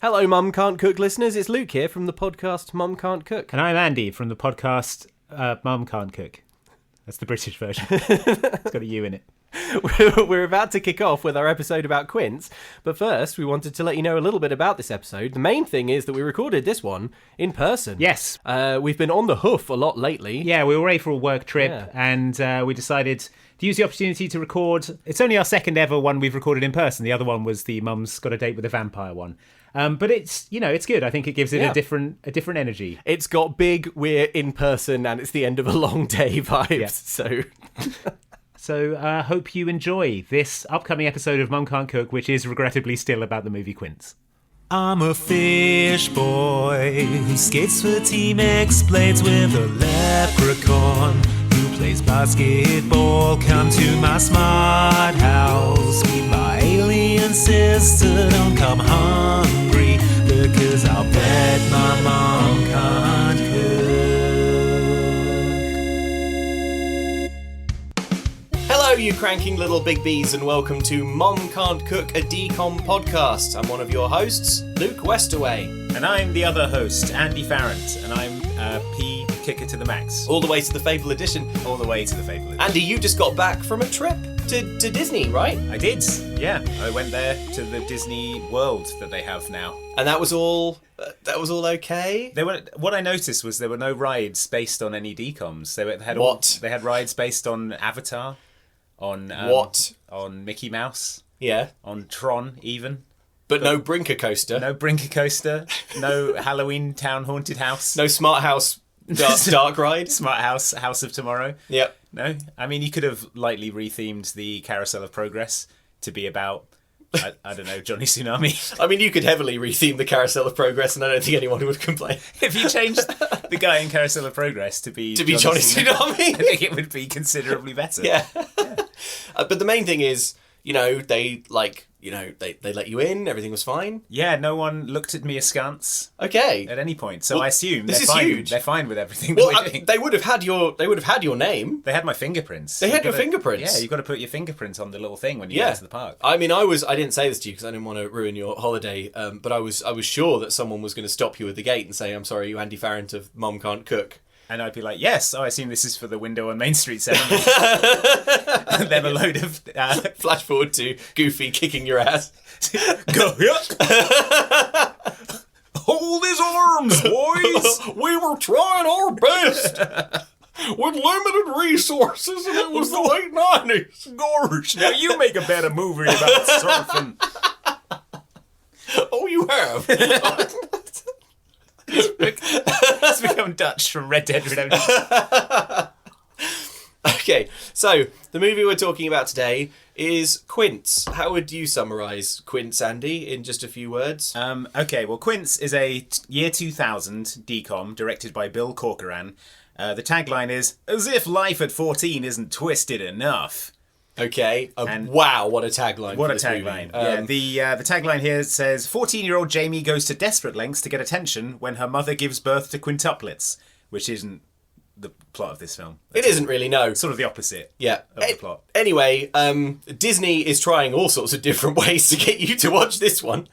Hello, Mum Can't Cook listeners. It's Luke here from the podcast Mum Can't Cook. And I'm Andy from the podcast Mum Can't Cook. That's the British version. It's got a U in it. We're about to kick off with our episode about Quints, but first we wanted to let you know a little bit about this episode. The main thing is that we recorded this one in person. Yes. We've been on the hoof a lot lately. Yeah, we were away for a work trip and we decided to use the opportunity to record. It's only our second ever one we've recorded in person. The other one was the Mum's Got a Date with a Vampire one. But it's, it's good. I think it gives it a different energy. It's got big, we're in person and it's the end of a long day vibes. Yeah. So hope you enjoy this upcoming episode of Mum Can't Cook, which is regrettably still about the movie Quints. I'm a fish boy who skates for Team X Blades with a leprechaun who plays basketball. Come to my smart house, meet my alien sister. Don't come hungry because I'll bet my mom can't cook. Hello, you cranking little big bees, and welcome to Mum Can't Cook, a DCOM podcast. I'm one of your hosts, Luke Westaway. And I'm the other host, Andy Farrant, and I'm P Kicker to the Max. All the way to the Fable Edition. All the way to the Fable Edition. Andy, you just got back from a trip to Disney, right? I did, yeah. I went there to the Disney World that they have now. And that was all okay? What I noticed was there were no rides based on any DCOMs. They had rides based on Avatar, on Mickey Mouse, on Tron even. But no Brinker coaster. No Brinker coaster. No Halloween Town Haunted House. No Smart House dark ride. Smart House House of Tomorrow. Yep. No. I mean, you could have lightly rethemed the Carousel of Progress to be about, I don't know, Johnny Tsunami. I mean, you could heavily retheme the Carousel of Progress and I don't think anyone would complain. If you changed the guy in Carousel of Progress to be Johnny Tsunami, I think it would be considerably better. Yeah. But the main thing is, they let you in, everything was fine. Yeah, no one looked at me askance. Okay. At any point. So I assume this is fine. huge. They're fine with everything Well, that we're doing. they would have had your name. They had my fingerprints. They had your fingerprints. Yeah, you've got to put your fingerprints on the little thing when you go to the park. I mean, I didn't say this to you because I didn't want to ruin your holiday, but I was sure that someone was going to stop you at the gate and say, "I'm sorry, you Andy Farrant of Mum Can't Cook." And I'd be like, yes, I assume this is for the window on Main Street 7. And then a load of... Flash forward to Goofy kicking your ass. Go, hold his arms, boys! We were trying our best with limited resources, and it was the late 90s. Gosh, now you make a better movie about surfing. Oh, you have? It's become Dutch from Red Dead Redemption. Okay, so the movie we're talking about today is Quints. How would you summarise Quints, Andy, in just a few words? Okay, well, Quints is a year 2000 DCOM directed by Bill Corcoran. The tagline is, "As if life at 14 isn't twisted enough." Okay, wow, what a tagline. What a tagline. The tagline here says, 14-year-old Jamie goes to desperate lengths to get attention when her mother gives birth to quintuplets, which isn't the plot of this film. It isn't really, no. Sort of the opposite of the plot. Anyway, Disney is trying all sorts of different ways to get you to watch this one.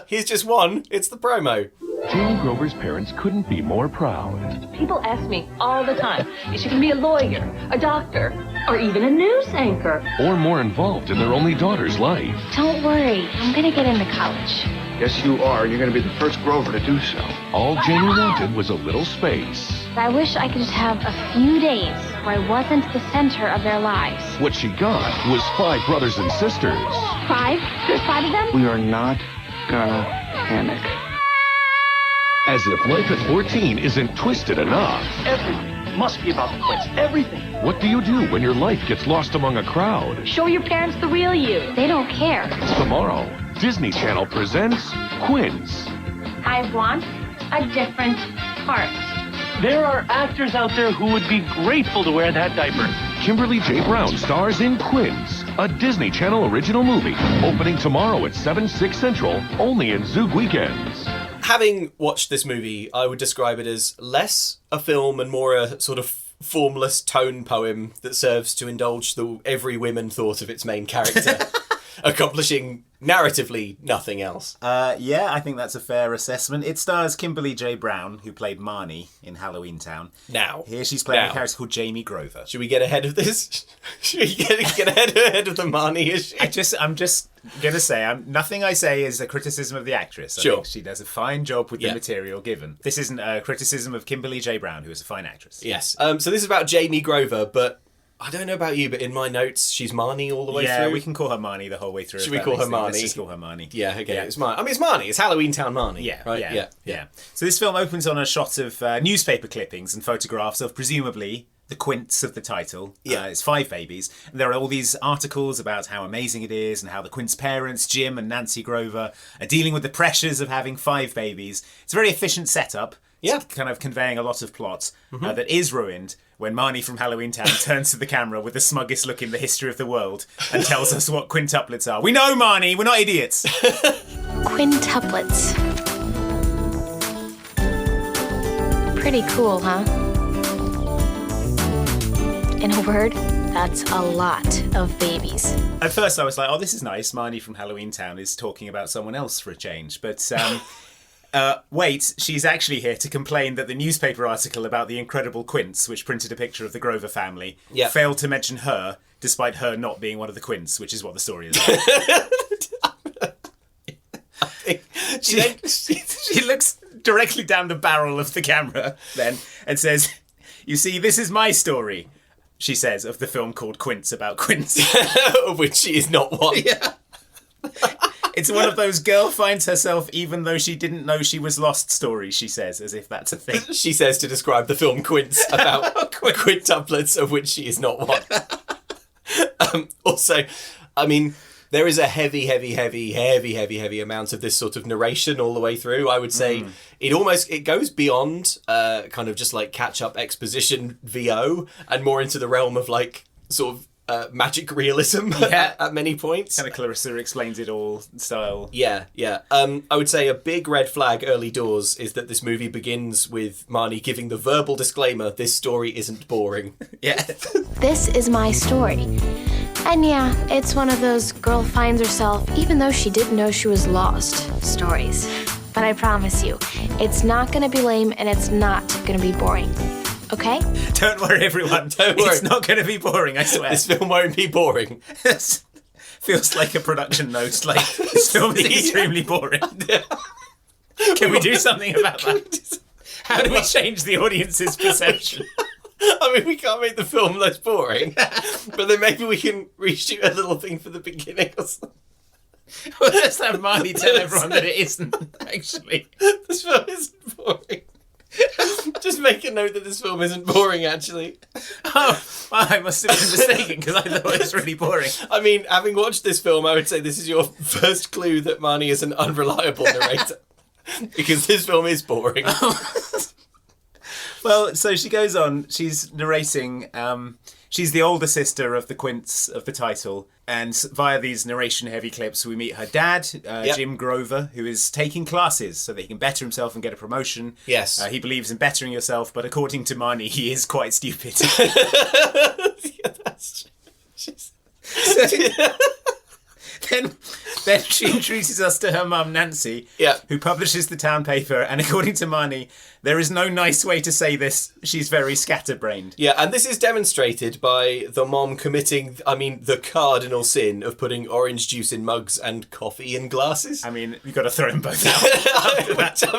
Here's just one. It's the promo. Jamie Grover's parents couldn't be more proud. People ask me all the time if she can be a lawyer, a doctor, or even a news anchor. Or more involved in their only daughter's life. Don't worry, I'm gonna get into college. Yes, you are. You're going to be the first Grover to do so. All Jamie wanted was a little space. I wish I could just have a few days where I wasn't the center of their lives. What she got was 5 brothers and sisters. 5? There's 5 of them? We are not gonna panic. As if life at 14 isn't twisted enough. Everything must be about the Quints. Everything. What do you do when your life gets lost among a crowd? Show your parents the real you. They don't care. Tomorrow, Disney Channel presents Quints. I want a different part. There are actors out there who would be grateful to wear that diaper. Kimberly J. Brown stars in Quints, a Disney Channel original movie, opening tomorrow at 7/6 Central, only in Zoog Weekends. Having watched this movie, I would describe it as less a film and more a sort of formless tone poem that serves to indulge the every women thought of its main character. accomplishing narratively nothing else. Yeah, I think that's a fair assessment. It stars Kimberly J. Brown, who played Marnie in Halloween Town. Here she's playing a character called Jamie Grover. Should we get ahead of this? Should we get ahead of the Marnie issue? I'm just going to say, nothing I say is a criticism of the actress. I think she does a fine job with the material given. This isn't a criticism of Kimberly J. Brown, who is a fine actress. Yes. So this is about Jamie Grover, but I don't know about you, but in my notes, she's Marnie all the way through. Yeah, we can call her Marnie the whole way through. Should we call her Marnie? Let's just call her Marnie. Yeah, okay. It's Marnie. I mean, it's Marnie. It's Halloween Town Marnie. Yeah, right? Yeah. So this film opens on a shot of newspaper clippings and photographs of presumably the Quints of the title. It's 5 babies. And there are all these articles about how amazing it is and how the Quints' parents, Jim and Nancy Grover, are dealing with the pressures of having 5 babies. It's a very efficient setup. It's kind of conveying a lot of plot that is ruined when Marnie from Halloween Town turns to the camera with the smuggest look in the history of the world and tells us what quintuplets are. We know, Marnie! We're not idiots! Quintuplets. Pretty cool, huh? In a word, that's a lot of babies. At first I was like, oh, this is nice. Marnie from Halloween Town is talking about someone else for a change. But wait, she's actually here to complain that the newspaper article about the incredible Quints, which printed a picture of the Grover family, failed to mention her, despite her not being one of the Quints, which is what the story is about. She looks directly down the barrel of the camera then and says, you see, this is my story, she says, of the film called Quints about Quints. Of which she is not one. Yeah. It's one of those girl finds herself even though she didn't know she was lost stories, she says, as if that's a thing. She says to describe the film Quints about quintuplets of which she is not one. Also, I mean, there is a heavy amount of this sort of narration all the way through. I would say it goes beyond kind of just like catch-up exposition VO and more into the realm of like sort of magic realism at many points. Kind of Clarissa Explains It All style. Yeah. I would say a big red flag early doors is that this movie begins with Marnie giving the verbal disclaimer, this story isn't boring. This is my story. And yeah, it's one of those girl finds herself even though she didn't know she was lost stories. But I promise you, it's not going to be lame and it's not going to be boring. Okay? Don't worry, everyone. Don't worry. It's not going to be boring, I swear. This film won't be boring. Feels like a production note. Like, this film is extremely boring. Can we do something about that? How do we change the audience's perception? I mean, we can't make the film less boring, but then maybe we can reshoot a little thing for the beginning or something. We'll just have Marnie tell everyone that it isn't, actually. This film isn't boring. Just make a note that this film isn't boring, actually. Oh, well, I must have been mistaken because I thought it was really boring. I mean, having watched this film, I would say this is your first clue that Marnie is an unreliable narrator. Because this film is boring. Well, so she goes on, she's narrating, she's the older sister of the Quints of the title, and via these narration-heavy clips we meet her dad, Jim Grover, who is taking classes so that he can better himself and get a promotion. Yes. He believes in bettering yourself, but according to Marnie, he is quite stupid. Yeah, that's true. Then she introduces us to her mum, Nancy, who publishes the town paper, and according to Marnie, there is no nice way to say this, she's very scatterbrained. Yeah, and this is demonstrated by the mom committing, the cardinal sin of putting orange juice in mugs and coffee in glasses. I mean, you've got to throw them both out.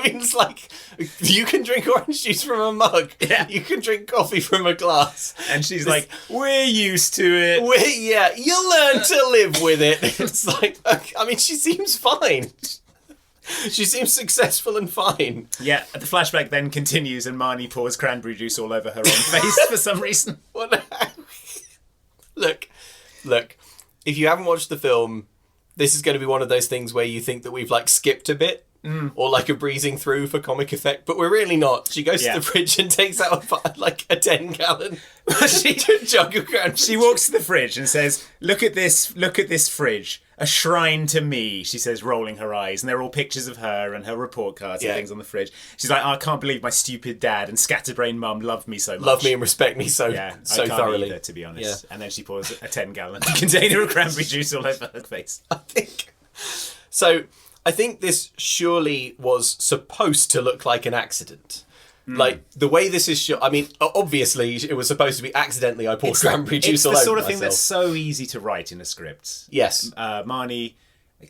It's like, you can drink orange juice from a mug, you can drink coffee from a glass. And she's like, we're used to it. You'll learn to live with it. It's like, she seems fine. She seems successful and fine. Yeah, the flashback then continues and Marnie pours cranberry juice all over her own face for some reason. Look, if you haven't watched the film, this is going to be one of those things where you think that we've skipped a bit or like a breezing through for comic effect, but we're really not. She goes to the fridge and takes out a 10-gallon jug of cranberry. She walks to the fridge and says, look at this fridge. A shrine to me, she says, rolling her eyes. And they're all pictures of her and her report cards and things on the fridge. She's like, I can't believe my stupid dad and scatterbrain mum loved me so much. Love me and respect me so I can't thoroughly. Either, to be honest. And then she pours a 10-gallon container of cranberry juice all over her face. I think this surely was supposed to look like an accident. Like, the way this is shot, I mean, obviously, it was supposed to be accidentally, I poured cranberry juice all over myself. It's the sort of thing that's so easy to write in a script. Yes. Marnie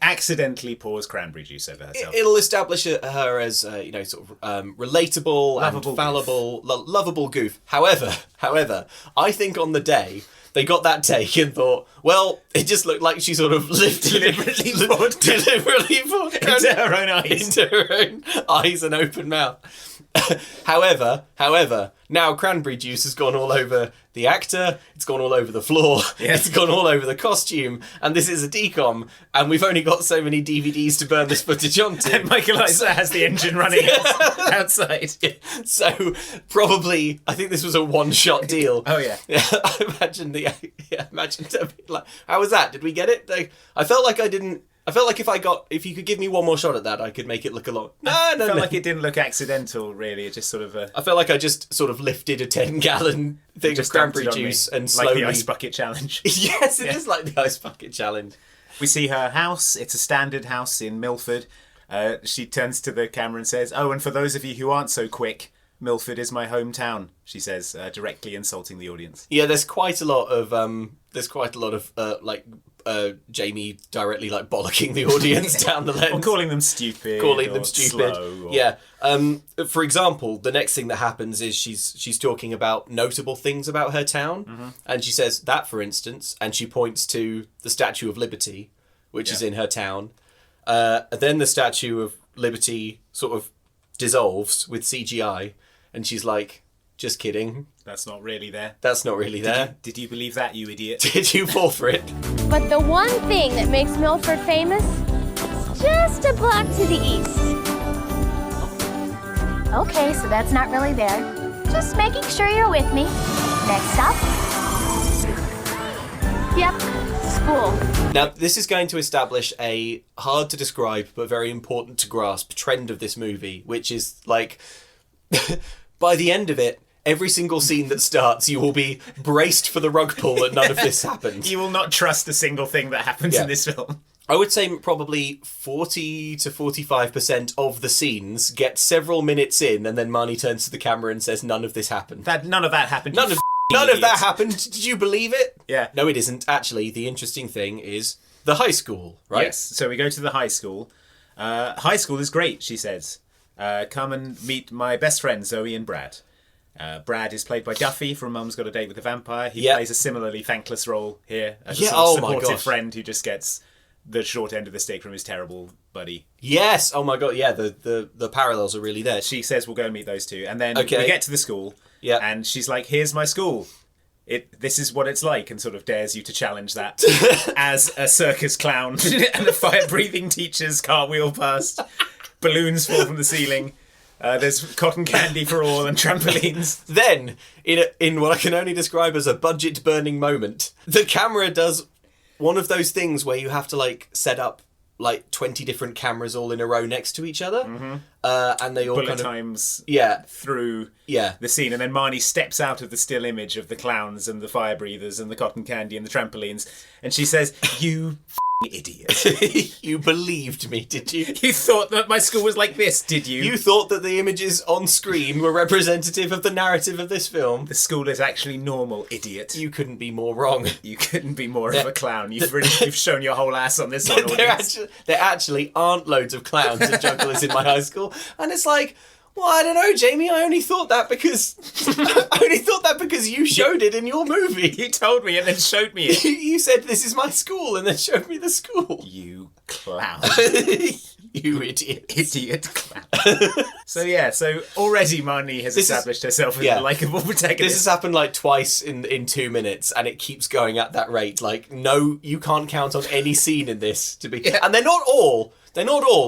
accidentally pours cranberry juice over herself. It'll establish her as, relatable, lovable and fallible, lovable goof. However, I think on the day, they got that take and thought, well, it just looked like she sort of deliberately poured into her own eyes. Into her own eyes and open mouth. However, now cranberry juice has gone all over the actor, it's gone all over the floor, it's gone all over the costume, and this is a DCOM, and we've only got so many DVDs to burn this footage onto. And Michael Isa has the engine running outside. So, probably, I think this was a one-shot deal. Oh, yeah. I imagine like, how was that? Did we get it? I felt like if you could give me one more shot at that, I could make it look a lot. I felt like it didn't look accidental, really. It just sort of. I felt like I just sort of lifted a 10-gallon thing of cranberry juice and slowly. Like the ice bucket challenge. Yes, it is like the ice bucket challenge. We see her house. It's a standard house in Milford. She turns to the camera and says, "Oh, and for those of you who aren't so quick, Milford is my hometown," she says, directly insulting the audience. Yeah, there's quite a lot of Jamie directly like bollocking the audience down the lens. Or calling them stupid. Slow, Yeah. For example, the next thing that happens is she's talking about notable things about her town, and she says that, for instance, and she points to the Statue of Liberty, which is in her town. Then the Statue of Liberty sort of dissolves with CGI, and she's like, just kidding. That's not really there. Did you believe that, you idiot? Did you fall for it? But the one thing that makes Milford famous is just a block to the east. Okay, so that's not really there. Just making sure you're with me. Next stop. Yep, school. Now, this is going to establish a hard to describe but very important to grasp trend of this movie, which is like, by the end of it, every single scene that starts, you will be braced for the rug pull that none of this happened. You will not trust a single thing that happens in this film. I would say probably 40 to 45% of the scenes get several minutes in, and then Marnie turns to the camera and says, none of this happened. None of that happened. None of that happened. Did you believe it? Yeah. No, it isn't. Actually, the interesting thing is the high school, right? Yes. So we go to the high school. High school is great, she says. Come and meet my best friends, Zoe and Brad. Brad is played by Duffy from Mum's Got a Date with a Vampire. He plays a similarly thankless role here as a sort of supportive friend who just gets the short end of the stick from his terrible buddy. Yes. Oh my god. Yeah. The parallels are really there. She says we'll go and meet those two, and then we get to the school. Yeah. And she's like, "Here's my school. This is what it's like," and sort of dares you to challenge that as a circus clown and a fire-breathing teacher's cartwheel past. Balloons fall from the ceiling. There's cotton candy for all and trampolines. Then, in what I can only describe as a budget-burning moment, the camera does one of those things where you have to like set up like 20 different cameras all in a row next to each other, and they all bullet kind of times through the scene, and then Marnie steps out of the still image of the clowns and the fire breathers and the cotton candy and the trampolines, and she says, "You idiot. You believed me, did you? You thought that my school was like this, did you? You thought that the images on screen were representative of the narrative of this film. The school is actually normal, idiot. You couldn't be more wrong. You couldn't be more of a clown. You've shown your whole ass on this one, there actually aren't loads of clowns and jugglers in my high school. And it's like, well, I don't know, Jamie. I only thought that because you showed it in your movie. You told me and then showed me it. You said this is my school and then showed me the school. You clown. You idiot. Idiot clown. So already Marnie has established herself as a likeable protagonist. This has happened like twice in 2 minutes, and it keeps going at that rate. Like, no, you can't count on any scene in this to be. Yeah. And they're not all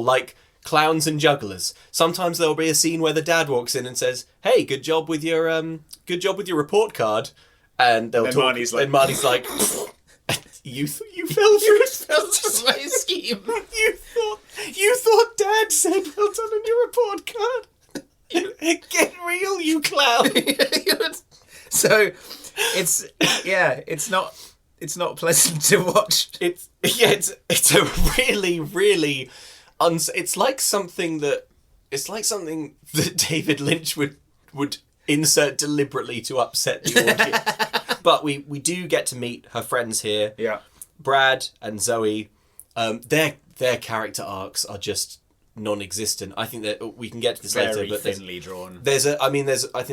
like clowns and jugglers. Sometimes there'll be a scene where the dad walks in and says, "Hey, good job with your report card," and they'll talk. And Marnie's like, "You fell for my scheme. You thought Dad said well done on your report card. Get real, you clown." So it's not pleasant to watch. It's a really it's like something that David Lynch would insert deliberately to upset the audience. But we do get to meet her friends here. Yeah. Brad and Zoe. Their character arcs are just non-existent. I think that we can get to this later, but thinly drawn. I think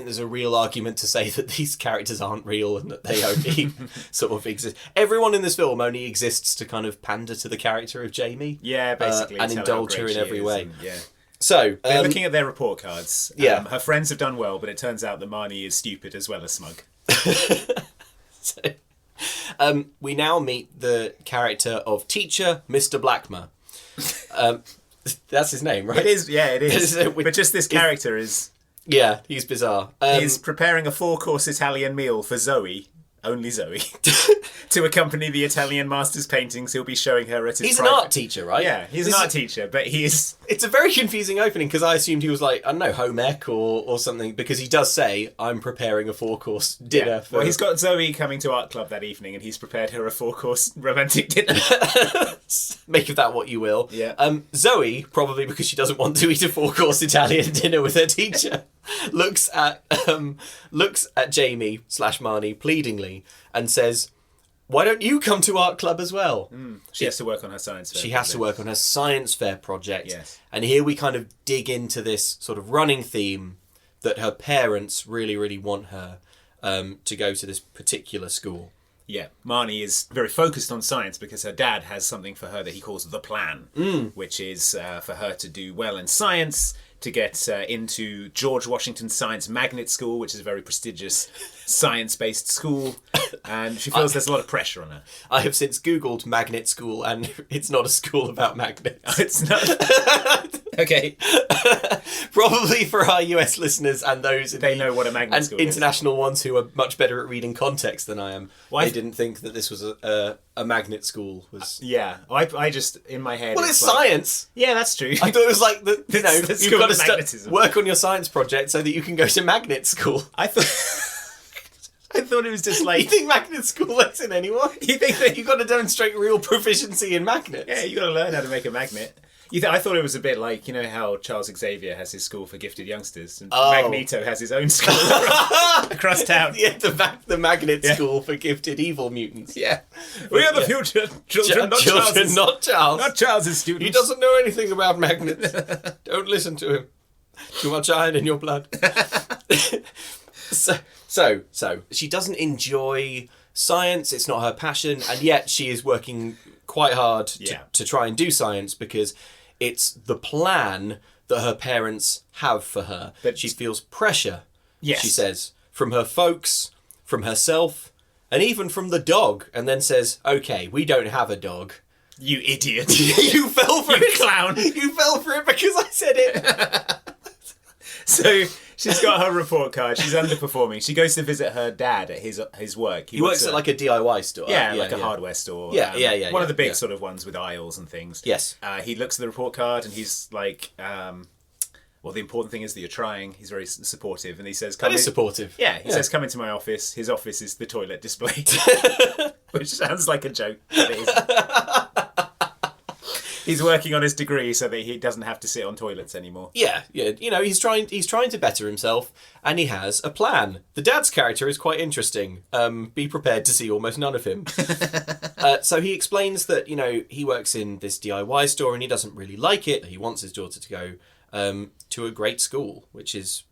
there's a real argument to say that these characters aren't real and that they only sort of exist. Everyone in this film only exists to kind of pander to the character of Jamie. Yeah, basically, and indulge her in every way. Yeah. So they're looking at their report cards. Yeah. Her friends have done well, but it turns out that Marnie is stupid as well as smug. So, we now meet the character of teacher Mr. Blackmer. That's his name, right? It is, yeah, it is. But just this character is... Yeah, he's bizarre. He's preparing a 4-course Italian meal for Zoe, only Zoe, to accompany the Italian master's paintings he'll be showing her at his He's an art teacher, right? Yeah, he's an art teacher, but he is... It's a very confusing opening, because I assumed he was like, I don't know, home ec or something, because he does say, I'm preparing a 4-course dinner. Yeah. Well, he's got Zoe coming to art club that evening, and he's prepared her a 4-course romantic dinner. Make of that what you will. Yeah. Zoe, probably because she doesn't want to eat a 4-course Italian dinner with her teacher, looks at Jamie / Marnie pleadingly and says, "Why don't you come to art club as well?" She has to work on her science fair. She has to work on her science fair project. Yes. And here we kind of dig into this sort of running theme that her parents really, really want her to go to this particular school. Yeah, Marnie is very focused on science because her dad has something for her that he calls the plan, which is for her to do well in science, to get into George Washington Science Magnet School, which is a very prestigious science-based school, and she feels there's a lot of pressure on her. I have since Googled magnet school, and it's not a school about magnets. It's not? Okay. Probably for our US listeners and those they know what a magnet school is. International ones who are much better at reading context than I am. They didn't think that this was a magnet school. Yeah, I just, in my head... Well, it's science. Yeah, that's true. I thought it was like, you've got to work on your science project so that you can go to magnet school. I thought it was just like... You think magnet school lets in anyone? You think that... You've got to demonstrate real proficiency in magnets. Yeah, you've got to learn how to make a magnet. I thought it was a bit like, you know how Charles Xavier has his school for gifted youngsters, and Magneto has his own school across town. Yeah, the magnet school for gifted evil mutants. Yeah. We are the future children, not Charles. Not Charles. Not Charles's students. He doesn't know anything about magnets. Don't listen to him. Too much iron in your blood. So she doesn't enjoy science. It's not her passion, and yet she is working quite hard to try and do science because it's the plan that her parents have for her. But she feels pressure, she says, from her folks, from herself, and even from the dog, and then says, okay, we don't have a dog. You idiot. You fell for it. Clown. You fell for it because I said it. So she's got her report card. She's underperforming. She goes to visit her dad at his work. He works at like a DIY store. Yeah, like a hardware store. Yeah. One of the big sort of ones with aisles and things. Yes. He looks at the report card and he's like, well, the important thing is that you're trying. He's very supportive. And he says, That is supportive. Yeah, he says, come into my office. His office is the toilet display. Which sounds like a joke, but it isn't. He's working on his degree so that he doesn't have to sit on toilets anymore. Yeah. You know, he's trying to better himself, and he has a plan. The dad's character is quite interesting. Be prepared to see almost none of him. So he explains that, you know, he works in this DIY store and he doesn't really like it. He wants his daughter to go to a great school, which is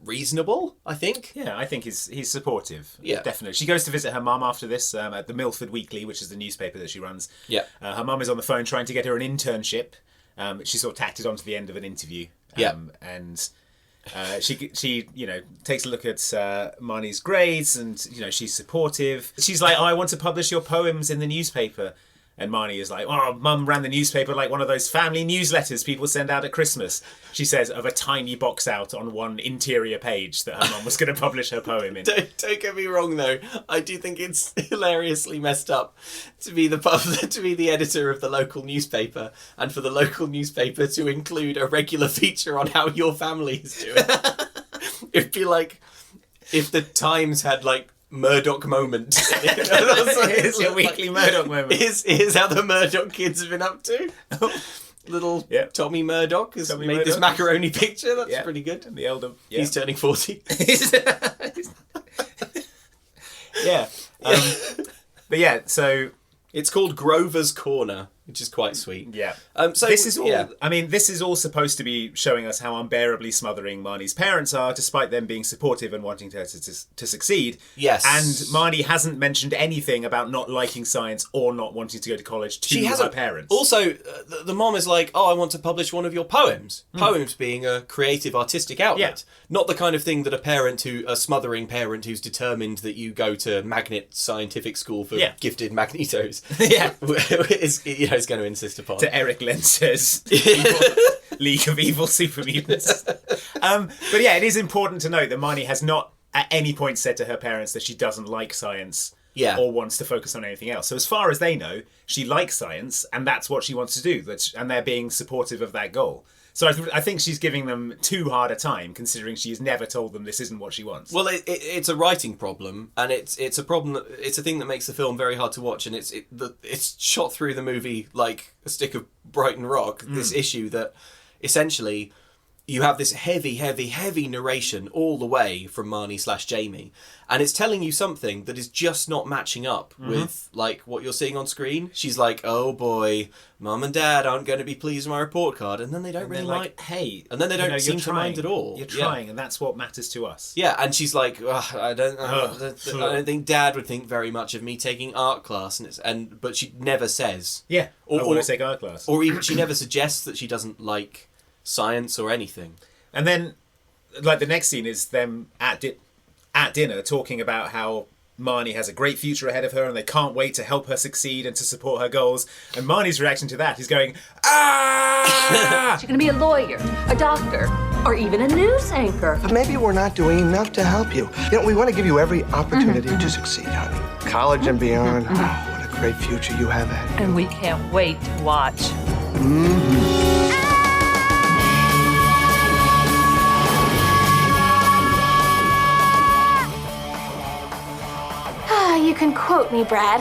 reasonable, I think. Yeah, I think he's supportive. Yeah, definitely. She goes to visit her mum after this at the Milford Weekly, which is the newspaper that she runs. Yeah, her mum is on the phone trying to get her an internship. She sort of tacked it onto the end of an interview. And she you know, takes a look at Marnie's grades, and you know, she's supportive. She's like, "Oh, I want to publish your poems in the newspaper." And Marnie is like, oh, Mum ran the newspaper like one of those family newsletters people send out at Christmas. She says, of a tiny box out on one interior page that her mum was going to publish her poem in. Don't get me wrong, though. I do think it's hilariously messed up to be the editor of the local newspaper, and for the local newspaper to include a regular feature on how your family is doing. It'd be like if the Times had like Murdoch moment. It's your weekly Murdoch moment. Here's how the Murdoch kids have been up to. Little Tommy Murdoch has made this macaroni picture. That's pretty good. The elder, he's turning 40. But yeah, so it's called Grover's Corner, which is quite sweet. Yeah. So this is all. I mean, this is all supposed to be showing us how unbearably smothering Marnie's parents are, despite them being supportive and wanting her to succeed. Yes. And Marnie hasn't mentioned anything about not liking science or not wanting to go to college to her parents. Also, the mom is like, "Oh, I want to publish one of your poems." Poems being a creative, artistic outlet, not the kind of thing that a smothering parent who's determined that you go to Magnet Scientific School for gifted magnetos, is going to insist upon. To Eric Lentz's League of Evil Super Mutants. But yeah, it is important to note that Marnie has not at any point said to her parents that she doesn't like science or wants to focus on anything else. So as far as they know, she likes science and that's what she wants to do. And they're being supportive of that goal. So I think she's giving them too hard a time, considering she's never told them this isn't what she wants. Well, it's a writing problem, and it's a problem. It's a thing that makes the film very hard to watch, and it's shot through the movie like a stick of Brighton rock. This issue that essentially you have this heavy, heavy, heavy narration all the way from Marnie/Jamie, and it's telling you something that is just not matching up with like what you're seeing on screen. She's like, "Oh boy, Mum and Dad aren't going to be pleased with my report card," and then they don't really like, "Hey," and then they don't seem to mind at all. You're trying, and that's what matters to us. Yeah, and she's like, I don't think Dad would think very much of me taking art class, but she never says, I want to take art class, or even she never suggests that she doesn't like science or anything. And then, like, the next scene is them at dinner talking about how Marnie has a great future ahead of her and they can't wait to help her succeed and to support her goals. And Marnie's reaction to that is going, "Ah!" She's going to be a lawyer, a doctor, or even a news anchor. But maybe we're not doing enough to help you. We want to give you every opportunity to succeed, honey. College and beyond. Oh, what a great future you have ahead. And we can't wait to watch. You can quote me, Brad.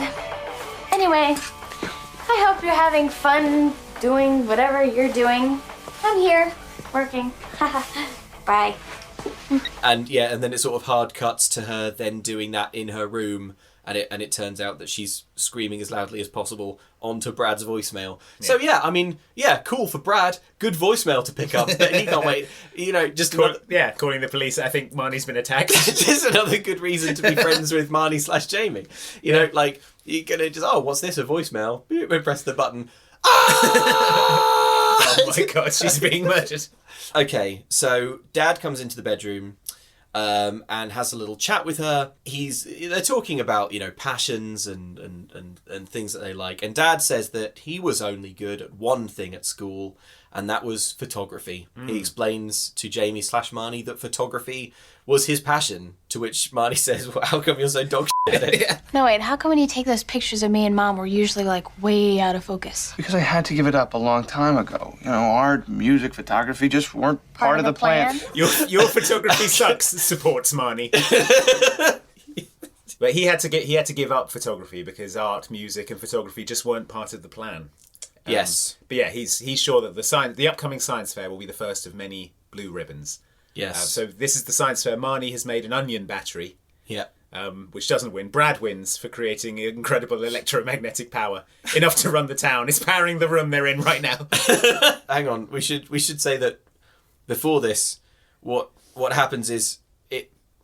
Anyway, I hope you're having fun doing whatever you're doing. I'm here, working. Bye. And then it sort of hard cuts to her then doing that in her room, and it turns out that she's screaming as loudly as possible onto Brad's voicemail. So cool for Brad. Good voicemail to pick up. But he can't wait. Calling the police. I think Marnie's been attacked. Just another good reason to be friends with Marnie/Jamie. You're gonna just what's this? A voicemail? We press the button. Oh my god, she's being murdered. Okay, so Dad comes into the bedroom. And has a little chat with her. They're talking about passions and things that they like. And Dad says that he was only good at one thing at school, and that was photography. He explains to Jamie/Marnie that photography was his passion. To which Marnie says, "Well, how come you're so dog shit at it?" No, wait. How come when you take those pictures of me and Mom, we're usually like way out of focus? Because I had to give it up a long time ago. Art, music, photography just weren't part of the plan. Your photography sucks. Supports Marnie. But he had to give up photography because art, music, and photography just weren't part of the plan. Yes. But yeah, he's sure that the upcoming science fair will be the first of many blue ribbons. Yes. So this is the science fair. Marnie has made an onion battery. Yeah. Which doesn't win. Brad wins for creating incredible electromagnetic power, enough to run the town. It's powering the room they're in right now. Hang on, we should say that before this, what happens is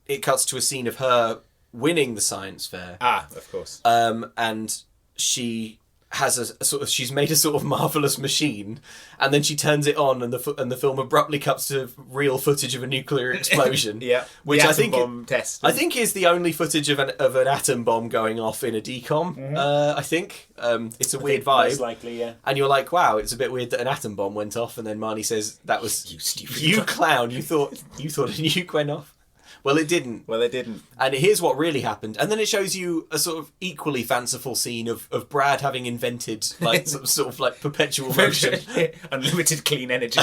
it cuts to a scene of her winning the science fair. Of course. And she has a sort of, she's made a sort of marvelous machine, and then she turns it on, and the film abruptly cuts to real footage of a nuclear explosion. Which I think bomb test. I think is the only footage of an atom bomb going off in a DCOM. I think it's a weird vibe. Most likely, yeah. And you're like, wow, it's a bit weird that an atom bomb went off, and then Marnie says, "That was you clown. You thought a nuke went off." Well, it didn't. And here's what really happened. And then it shows you a sort of equally fanciful scene of Brad having invented like some sort of like perpetual motion. Unlimited clean energy.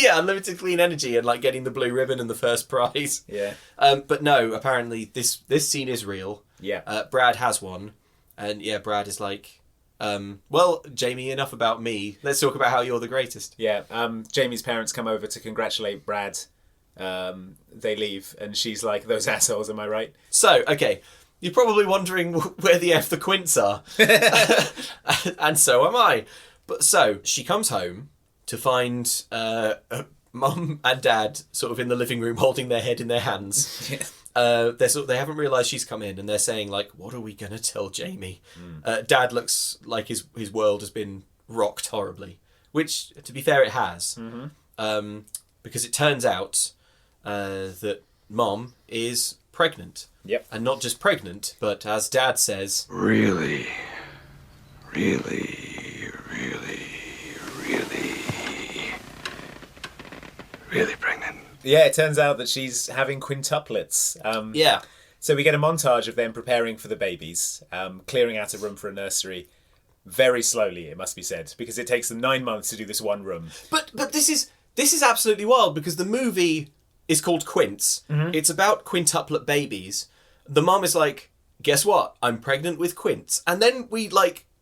Unlimited clean energy, and like getting the blue ribbon and the first prize. Yeah. But no, apparently this scene is real. Yeah. Brad has one. And yeah, Brad is like, well, Jamie, enough about me. Let's talk about how you're the greatest. Yeah. Jamie's parents come over to congratulate Brad. They leave, and she's like, "Those assholes, am I right?" So, okay, you're probably wondering where the F the Quints are. And so am I. But so, she comes home to find Mum and Dad sort of in the living room holding their head in their hands. They haven't realised she's come in, and they're saying, like, what are we going to tell Jamie? Dad looks like his world has been rocked horribly, which, to be fair, it has. Because it turns out that Mom is pregnant. Yep. And not just pregnant, but as Dad says... Really pregnant. Yeah, it turns out that she's having quintuplets. Yeah. So we get a montage of them preparing for the babies, clearing out a room for a nursery. Very slowly, it must be said, because it takes them 9 months to do this one room. But this is absolutely wild, because the movie is called Quints. It's about quintuplet babies. The mum is like, guess what? I'm pregnant with Quints. And then we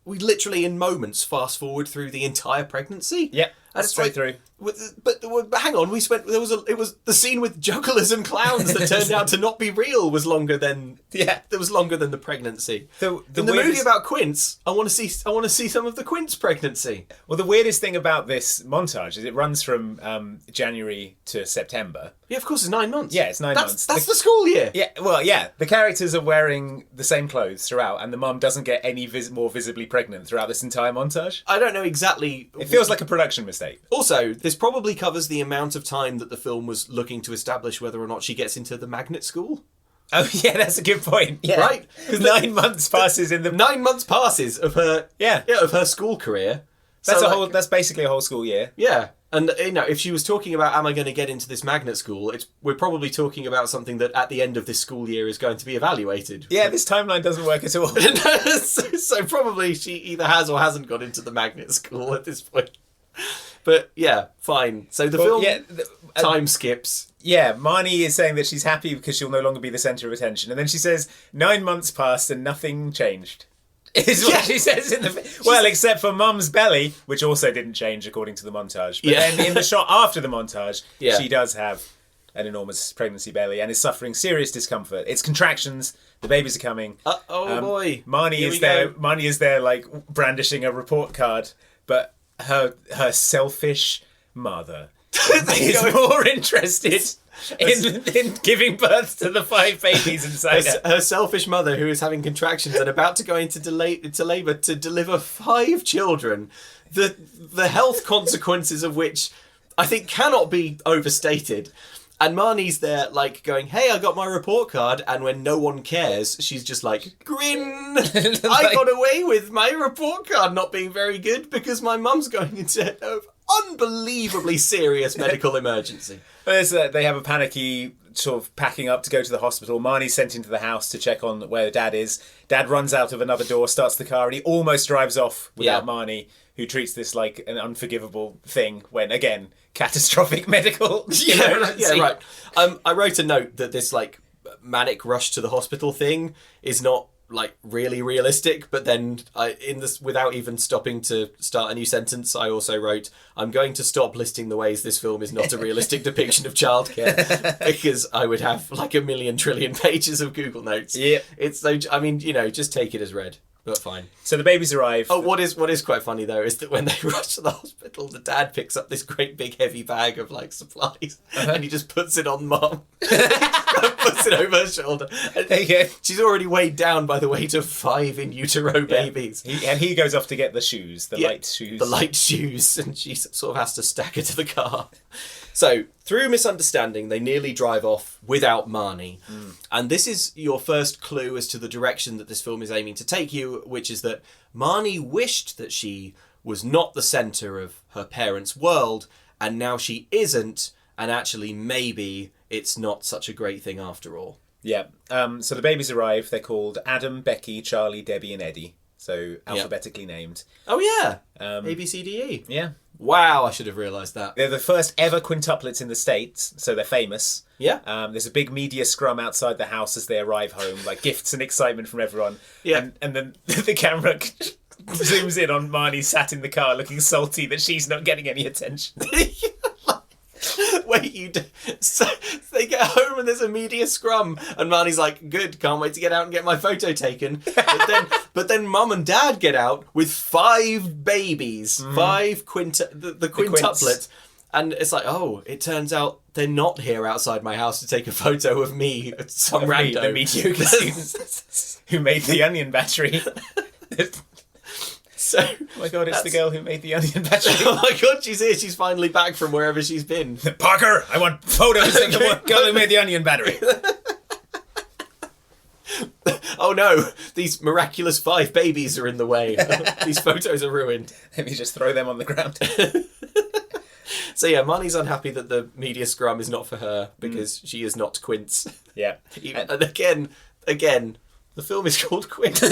literally in moments fast forward through the entire pregnancy. Yeah, and straight through. But hang on, it was the scene with jugglers and clowns that turned out to not be real was longer than the pregnancy. In the movie about Quints, I want to see some of the Quints pregnancy. Well, the weirdest thing about this montage is it runs from January to September. Yeah, of course, it's 9 months. Yeah, it's 9 months. That's the school year. Yeah, well, yeah. The characters are wearing the same clothes throughout, and the mum doesn't get any more visibly pregnant throughout this entire montage. I don't know exactly. It feels like a production mistake. Also, this probably covers the amount of time that the film was looking to establish whether or not she gets into the magnet school. Oh yeah, that's a good point. Yeah. Right? Because 9 months passes in the 9 months passes of her of her school career. That's basically a whole school year. Yeah. And if she was talking about am I going to get into this magnet school, we're probably talking about something that at the end of this school year is going to be evaluated. Yeah, this timeline doesn't work at all. so probably she either has or hasn't got into the magnet school at this point. But yeah, fine. So the film time skips. Yeah, Marnie is saying that she's happy because she'll no longer be the centre of attention. And then she says, 9 months passed and nothing changed. Is what she says in the... Well, except for Mum's belly, which also didn't change according to the montage. But then in the shot after the montage, she does have an enormous pregnancy belly and is suffering serious discomfort. It's contractions. The babies are coming. Boy. Marnie is there, like, brandishing a report card. But her selfish mother is more interested in giving birth to the 5 babies inside her. Her selfish mother, who is having contractions and about to go into labour to deliver 5 children, the health consequences of which I think cannot be overstated. And Marnie's there, like, going, hey, I got my report card. And when no one cares, she's just like, grin. I got away with my report card not being very good because my mum's going into an unbelievably serious medical emergency. They have a panicky sort of packing up to go to the hospital. Marnie's sent into the house to check on where Dad is. Dad runs out of another door, starts the car, and he almost drives off without Marnie, who treats this like an unforgivable thing when, again, catastrophic medical emergency. Right. I wrote a note that this like manic rush to the hospital thing is not like really realistic, but then without even stopping to start a new sentence, I also wrote, I'm going to stop listing the ways this film is not a realistic depiction of childcare because I would have like 1 million trillion pages of Google Notes. Yeah. It's so, I mean, just take it as read. But fine. So the babies arrive. Oh, what is quite funny though is that when they rush to the hospital, the dad picks up this great big heavy bag of like supplies and he just puts it on Mum. Puts it over her shoulder. And she's already weighed down by the weight of 5 in utero babies. He goes off to get the shoes, the light shoes. The light shoes, and she sort of has to stagger to the car. So, through misunderstanding, they nearly drive off without Marnie. And this is your first clue as to the direction that this film is aiming to take you, which is that Marnie wished that she was not the centre of her parents' world, and now she isn't, and actually maybe it's not such a great thing after all. Yeah. So the babies arrive. They're called Adam, Becky, Charlie, Debbie, and Eddie. So alphabetically named. Oh, yeah. A, B, C, D, E. Yeah. Wow, I should have realised that. They're the first ever quintuplets in the States, so they're famous. Yeah. There's a big media scrum outside the house as they arrive home, like gifts and excitement from everyone. Yeah. And then the camera zooms in on Marnie sat in the car looking salty that she's not getting any attention. Wait, so they get home and there's a media scrum and Marnie's like, good, can't wait to get out and get my photo taken. But then Mum and Dad get out with 5 babies, 5 the quintuplet. And it's like, oh, it turns out they're not here outside my house to take a photo of me, some rando. The mediocre student who made the onion battery. So, oh my god, it's the girl who made the onion battery. Oh my god, she's here. She's finally back from wherever she's been. Parker, I want photos of the girl who made the onion battery. Oh no, these miraculous 5 babies are in the way. These photos are ruined. Let me just throw them on the ground. So yeah, Marnie's unhappy that the media scrum is not for her because she is not Quints. Yeah. And again, the film is called Quints.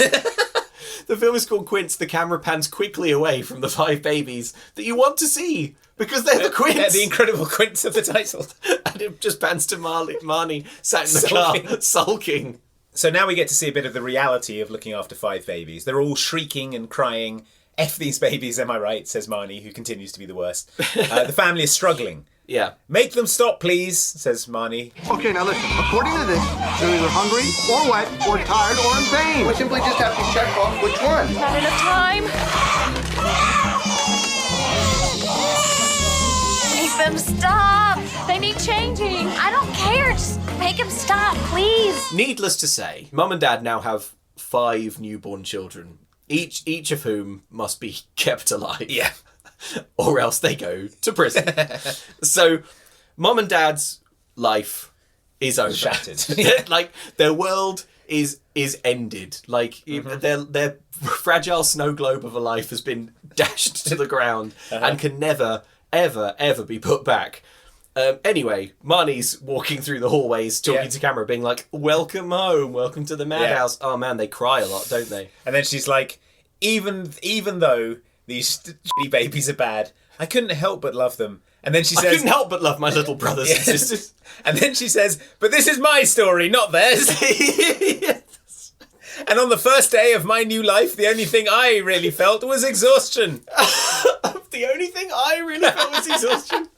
The film is called Quints. The camera pans quickly away from the 5 babies that you want to see because they're the Quints. They're the incredible Quints of the title. And it just pans to Marnie sat in the car, sulking. So now we get to see a bit of the reality of looking after 5 babies. They're all shrieking and crying. F these babies, am I right? Says Marnie, who continues to be the worst. The family is struggling. Yeah. Make them stop, please, says Marnie. Okay, now listen. According to this, they're either hungry, or wet, or tired, or in pain. We simply just have to check off which one. Not enough time. Make them stop. They need changing. I don't care. Just make him stop, please. Needless to say, Mum and Dad now have 5 newborn children, each of whom must be kept alive. Yeah. Or else they go to prison. So, Mum and Dad's life is over. Shattered. Like, their world is ended. Like, their fragile snow globe of a life has been dashed to the ground and can never, ever, ever be put back. Anyway, Marnie's walking through the hallways, talking to camera, being like, welcome home, welcome to the madhouse. Oh man, they cry a lot, don't they? And then she's like, even though these shitty babies are bad, I couldn't help but love them. And then she says, I couldn't help but love my little brothers and sisters. And then she says, but this is my story, not theirs. Yes. And on the first day of my new life, the only thing I really felt was exhaustion. The only thing I really felt was exhaustion.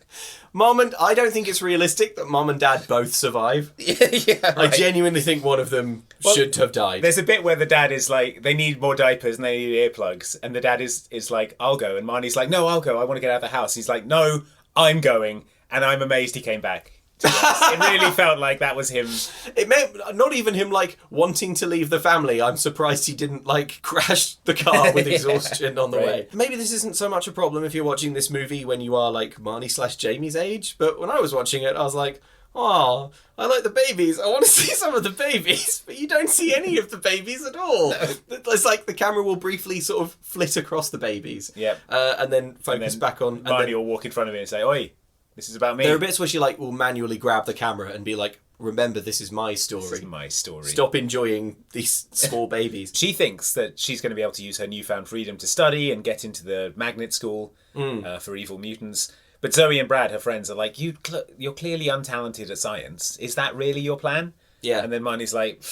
I don't think it's realistic that Mum and Dad both survive. Yeah, right. I genuinely think one of them should have died. There's a bit where the dad is like, they need more diapers and they need earplugs. And the dad is like, I'll go. And Marnie's like, no, I'll go. I want to get out of the house. He's like, no, I'm going. And I'm amazed he came back. It really felt like that was him. It meant not even him like wanting to leave the family. I'm surprised he didn't like crash the car with exhaustion on the way. Maybe this isn't so much a problem if you're watching this movie when you are like Marnie/Jamie's age. But when I was watching it, I was like, oh, I like the babies. I want to see some of the babies. But you don't see any of the babies at all. No. It's like the camera will briefly sort of flit across the babies. Yeah. And then focus back on. Marnie will walk in front of me and say, oi, this is about me. There are bits where she like will manually grab the camera and be like, remember, this is my story. This is my story. Stop enjoying these small babies. She thinks that she's going to be able to use her newfound freedom to study and get into the magnet school for evil mutants. But Zoe and Brad, her friends, are like, you're clearly untalented at science. Is that really your plan? Yeah. And then Marnie's like,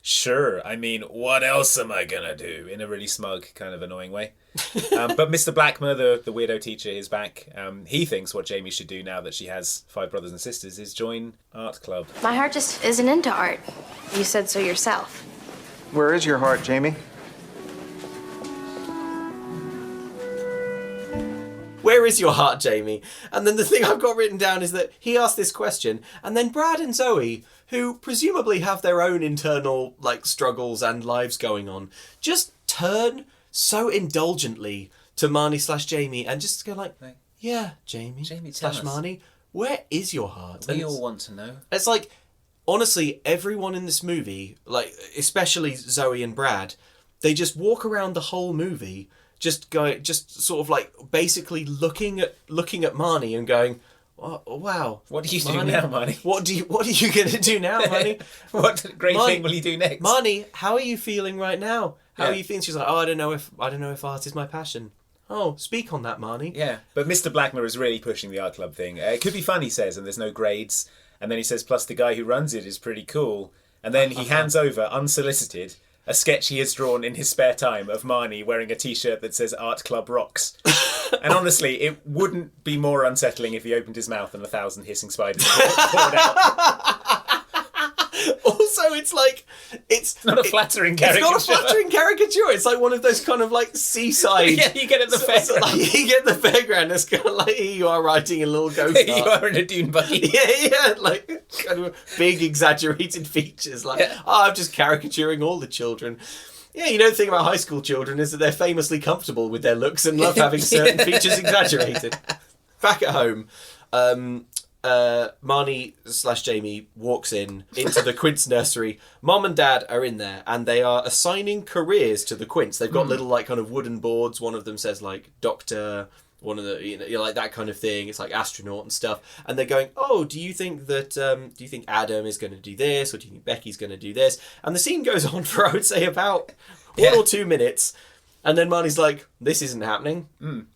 sure. I mean, what else am I going to do? In a really smug, kind of annoying way. But Mr. Blackmer, the weirdo teacher, is back. He thinks what Jamie should do now that she has 5 brothers and sisters is join art club. My heart just isn't into art. You said so yourself. Where is your heart, Jamie? Where is your heart, Jamie? And then the thing I've got written down is that he asked this question, and then Brad and Zoe, who presumably have their own internal like struggles and lives going on, just turn so indulgently to Marnie/Jamie and just go like, yeah, Jamie tell us. Marnie, where is your heart? We all want to know. It's like, honestly, everyone in this movie, like especially Zoe and Brad, they just walk around the whole movie just sort of like basically looking at Marnie and going, oh, wow, what do you do now, Marnie? What are you going to do now, Marnie? What great thing will you do next? Marnie, how are you feeling right now? How are you feeling? She's like, oh, I don't know if art is my passion. Oh, speak on that, Marnie. Yeah, but Mr. Blackmore is really pushing the art club thing. It could be fun, he says, and there's no grades. And then he says, plus the guy who runs it is pretty cool. And then he hands over, unsolicited, a sketch he has drawn in his spare time of Marnie wearing a T-shirt that says Art Club Rocks. And honestly, it wouldn't be more unsettling if he opened his mouth and 1,000 hissing spiders poured out. Also, it's like it's not a flattering caricature. It's not a flattering caricature. It's like one of those kind of like seaside. Yeah, you get at the fairground. So like, you get the fairground. It's kind of like here you are riding a little go-kart. You are in a dune buggy. Yeah, like kind of big exaggerated features. Like, I'm just caricaturing all the children. Yeah, you know the thing about high school children is that they're famously comfortable with their looks and love having certain features exaggerated. Back at home, Marnie/Jamie walks into the Quints nursery. Mom and Dad are in there, and they are assigning careers to the Quints. They've got little like kind of wooden boards. One of them says like doctor. One of the like that kind of thing. It's like astronaut and stuff. And they're going, oh, do you think Adam is going to do this, or do you think Becky's going to do this? And the scene goes on for I would say about 1 or 2 minutes. And then Marnie's like, this isn't happening.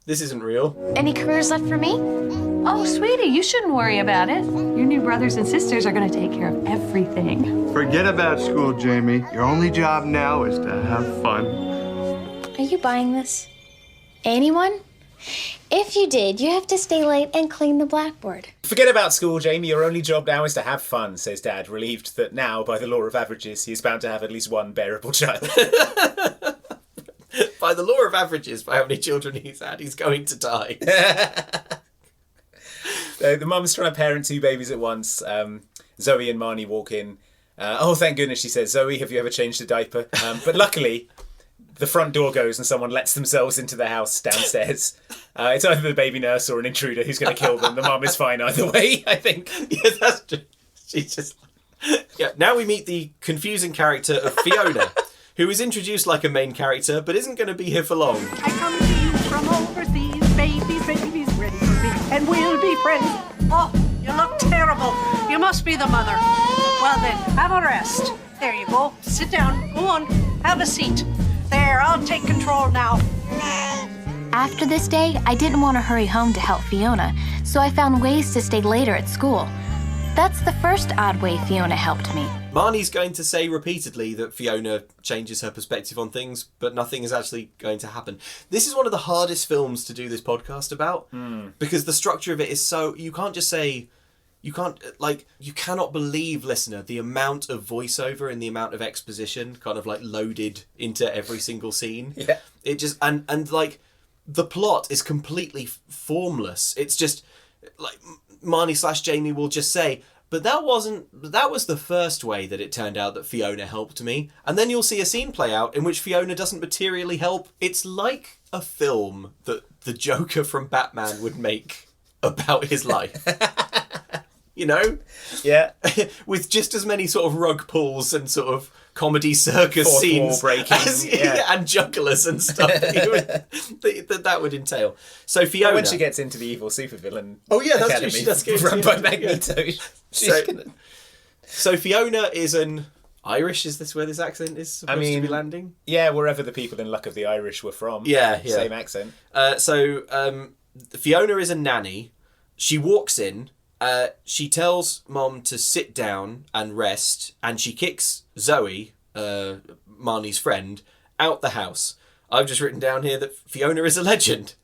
This isn't real. Any careers left for me? Oh, sweetie, you shouldn't worry about it. Your new brothers and sisters are going to take care of everything. Forget about school, Jamie. Your only job now is to have fun. Are you buying this? Anyone? If you did, you have to stay late and clean the blackboard. Forget about school, Jamie. Your only job now is to have fun, says Dad, relieved that now, by the law of averages, he is bound to have at least one bearable child. By the law of averages, by how many children he's had, he's going to die. The mum's trying to parent 2 babies at once. Zoe and Marnie walk in. Oh, thank goodness, she says, Zoe, have you ever changed a diaper? But luckily, the front door goes and someone lets themselves into the house downstairs. It's either the baby nurse or an intruder who's going to kill them. The mum is fine either way, I think. Yeah, that's true. She's just... Yeah, now we meet the confusing character of Fiona, who is introduced like a main character, but isn't going to be here for long. I come to you from overseas, babies ready for me, and we'll be friends. Oh, you look terrible. You must be the mother. Well then, have a rest. There you go. Sit down. Go on. Have a seat. There, I'll take control now. After this day, I didn't want to hurry home to help Fiona, so I found ways to stay later at school. That's the first odd way Fiona helped me. Marnie's going to say repeatedly that Fiona changes her perspective on things, but nothing is actually going to happen. This is one of the hardest films to do this podcast about, because the structure of it is so... You can't just say... You cannot believe, listener, the amount of voiceover and the amount of exposition kind of like loaded into every single scene. Yeah. It just... And like, the plot is completely formless. It's just... like Marnie/Jamie will just say, but that was the first way that it turned out that Fiona helped me. And then you'll see a scene play out in which Fiona doesn't materially help. It's like a film that the Joker from Batman would make about his life. You know? Yeah. With just as many sort of rug pulls and sort of comedy circus Fourth scenes wall breaking, and jugglers and stuff that would entail. So Fiona, when she gets into the evil supervillain, that's true. She does get run by Magneto. So Fiona is an Irish. Is this where this accent is supposed to be landing? Yeah, wherever the people in Luck of the Irish were from. Yeah. Same accent. Fiona is a nanny. She walks in. She tells Mom to sit down and rest, and she kicks Zoe, Marnie's friend, out the house. I've just written down here that Fiona is a legend.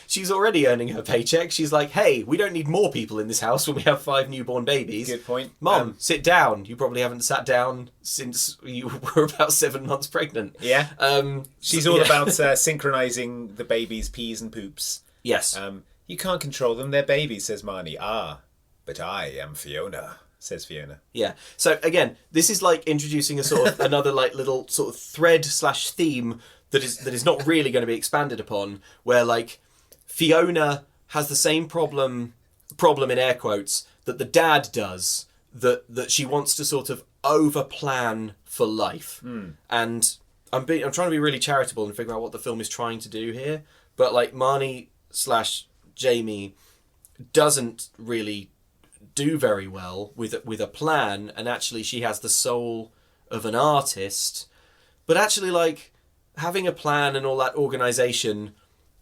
She's already earning her paycheck. She's like, hey, we don't need more people in this house when we have 5 newborn babies. Good point. Mom, sit down. You probably haven't sat down since you were about 7 months pregnant. Yeah. She's all about synchronizing the baby's pees and poops. Yes. You can't control them, they're babies, says Marnie. Ah, but I am Fiona, says Fiona. Yeah. So again, this is like introducing a sort of another like little sort of thread/theme that is not really going to be expanded upon, where like Fiona has the same problem in air quotes that the dad does, that she wants to sort of over plan for life. And I'm trying to be really charitable and figure out what the film is trying to do here, but like Marnie/Jamie doesn't really do very well with a plan, and actually she has the soul of an artist, but actually like having a plan and all that organization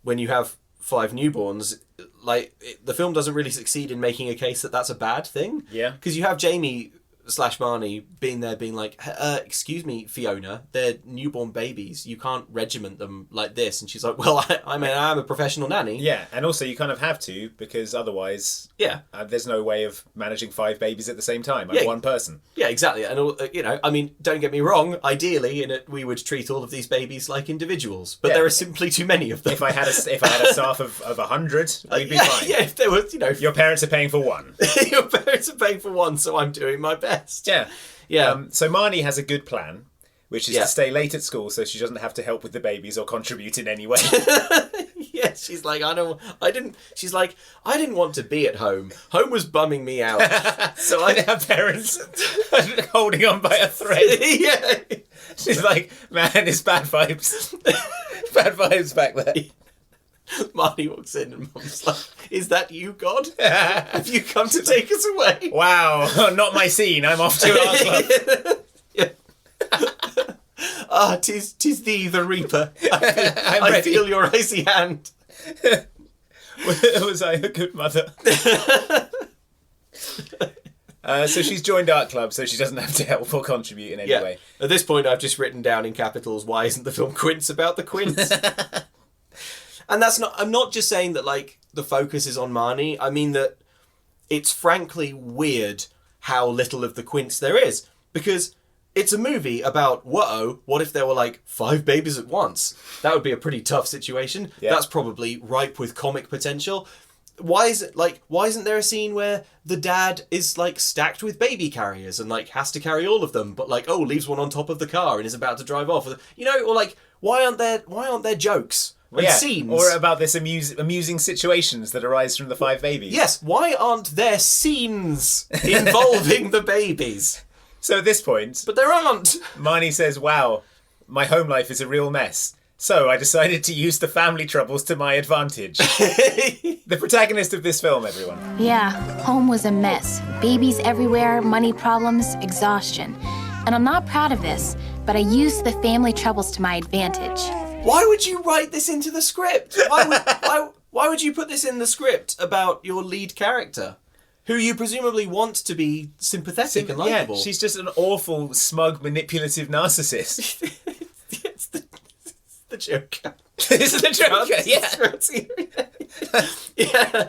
when you have 5 newborns, like the film doesn't really succeed in making a case that that's a bad thing. Yeah, because you have Jamie/Marnie being like, excuse me, Fiona, they're newborn babies. You can't regiment them like this. And she's like, well, I'm a professional nanny. Yeah, and also you kind of have to, because otherwise, there's no way of managing 5 babies at the same time. I'm one person. Yeah, exactly. And I mean, don't get me wrong. Ideally, we would treat all of these babies like individuals, but there are simply too many of them. If I had a staff of 100, we'd be fine. Yeah, if there was, your parents are paying for 1. Your parents are paying for 1, so I'm doing my best. Yeah. Yeah. So Marnie has a good plan, which is to stay late at school so she doesn't have to help with the babies or contribute in any way. Yeah, she's like, I didn't want to be at home. Home was bumming me out. So I have parents holding on by a thread. Yeah. She's like, man, it's bad vibes. Bad vibes back there. Marnie walks in and Mum's like, is that you, God? Have you come to take us away? Wow, not my scene. I'm off to our club. Tis thee, the Reaper. I feel your icy hand. Was I a good mother? So she's joined art club, so she doesn't have to help or contribute in any way. At this point, I've just written down in capitals, why isn't the film Quints about the Quints? And I'm not just saying that like the focus is on Marnie. I mean that it's frankly weird how little of the Quints there is, because it's a movie about, what if there were like 5 babies at once? That would be a pretty tough situation. Yeah. That's probably ripe with comic potential. Why isn't there a scene where the dad is like stacked with baby carriers and like has to carry all of them, but like, leaves one on top of the car and is about to drive off? Or like, why aren't there jokes? Scenes. Or about this amusing situations that arise from the 5 babies. Yes, why aren't there scenes involving the babies? So at this point... But there aren't! Marnie says, wow, my home life is a real mess. So I decided to use the family troubles to my advantage. The protagonist of this film, everyone. Yeah, home was a mess. Babies everywhere, money problems, exhaustion. And I'm not proud of this, but I used the family troubles to my advantage. Why would you write this into the script? Why would you put this in the script about your lead character, who you presumably want to be sympathetic and likable? Yeah, she's just an awful, smug, manipulative narcissist. It's the Joker. It's the Joker, yeah.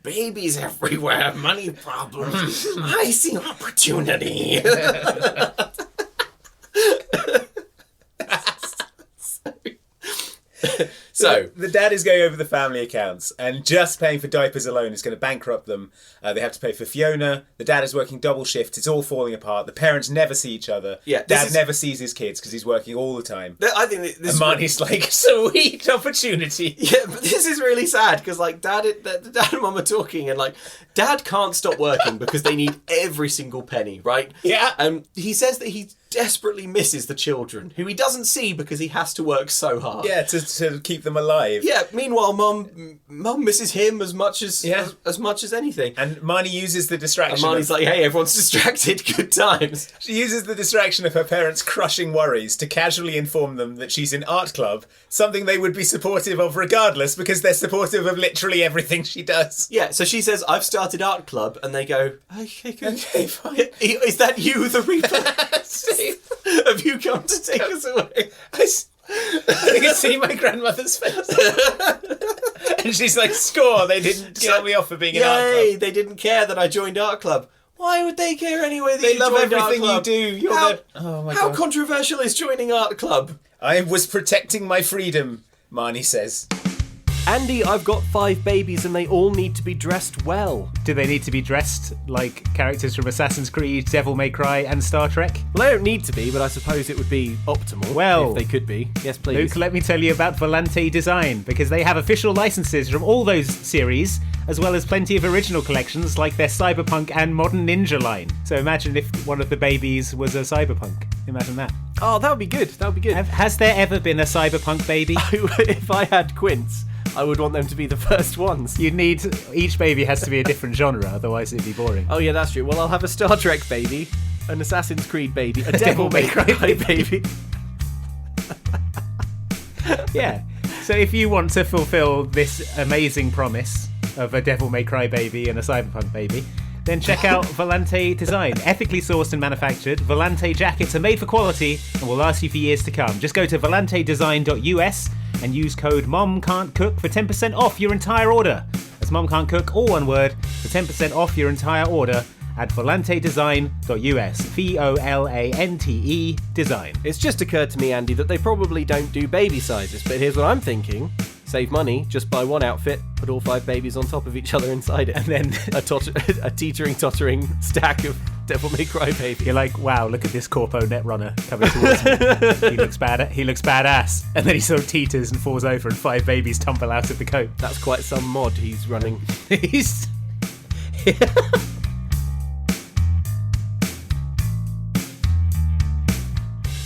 Babies everywhere, money problems. I see opportunity. So the dad is going over the family accounts, and just paying for diapers alone is going to bankrupt them. They have to pay for Fiona. The dad is working double shift. It's all falling apart. The parents never see each other. Yeah, Dad never sees his kids because he's working all the time. I think this and Marnie's like, sweet opportunity. Yeah, but this is really sad because like dad and mum are talking, and like dad can't stop working because they need every single penny, right? Yeah. He says that he desperately misses the children, who he doesn't see because he has to work so hard. Yeah, to keep them alive. Yeah. Meanwhile, mum misses him as much as anything. And Marnie uses the distraction. And Marnie's like, "Hey, everyone's distracted. Good times." She uses the distraction of her parents' crushing worries to casually inform them that she's in art club, something they would be supportive of regardless because they're supportive of literally everything she does. Yeah. So she says, "I've started art club," and they go, "Okay, good. Okay, fine. Is that you, the Reaper? Have you come to take us away?" I can see my grandmother's face. And she's like, score, they didn't tell me off for being in art club. Yay, they didn't care that I joined art club. Why would they care anyway that they you love joined everything art club? You do. How controversial is joining art club? I was protecting my freedom. Marnie says, Andy, I've got 5 babies and they all need to be dressed well. Do they need to be dressed like characters from Assassin's Creed, Devil May Cry, and Star Trek? Well, they don't need to be, but I suppose it would be optimal if they could be. Yes, please. Luke, let me tell you about Volante Design, because they have official licenses from all those series, as well as plenty of original collections like their Cyberpunk and Modern Ninja line. So imagine if one of the babies was a Cyberpunk. Imagine that. Oh, that would be good. That would be good. Has there ever been a Cyberpunk baby? If I had Quints, I would want them to be the first ones. You'd need... Each baby has to be a different genre, otherwise it'd be boring. Oh yeah, that's true. Well, I'll have a Star Trek baby, an Assassin's Creed baby, a Devil May Cry baby. Yeah. So if you want to fulfill this amazing promise of a Devil May Cry baby and a Cyberpunk baby, then check out Volante Design. Ethically sourced and manufactured, Volante jackets are made for quality and will last you for years to come. Just go to volantedesign.us and use code MOMCAN'TCOOK for 10% off your entire order. That's Mom Can't Cook, all one word, for 10% off your entire order at volantedesign.us. VOLANTE design. It's just occurred to me, Andy, that they probably don't do baby sizes, but here's what I'm thinking. Save money, just buy one outfit, put all 5 babies on top of each other inside it, and then a teetering, tottering stack of Devil May Cry babies. You're like, wow, look at this Corpo Netrunner coming towards me. He looks badass. And then he sort of teeters and falls over and 5 babies tumble out of the coat. That's quite some mod he's running. He's...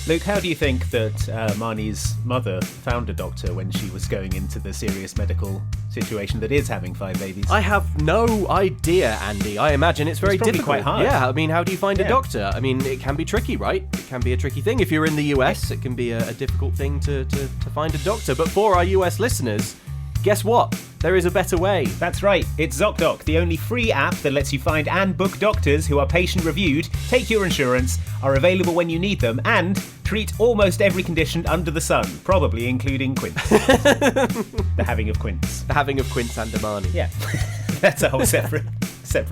Luke, how do you think that Marnie's mother found a doctor when she was going into the serious medical situation that is having 5 babies? I have no idea, Andy. I imagine it's very difficult. Quite hard. Yeah, I mean, how do you find a doctor? I mean, it can be tricky, right? It can be a tricky thing. If you're in the US, it can be a difficult thing to find a doctor. But for our US listeners, guess what? There is a better way. That's right. It's ZocDoc, the only free app that lets you find and book doctors who are patient-reviewed, take your insurance, are available when you need them, and treat almost every condition under the sun, probably including Quints. The having of Quints. The having of Quints and Amani. Yeah. That's a whole separate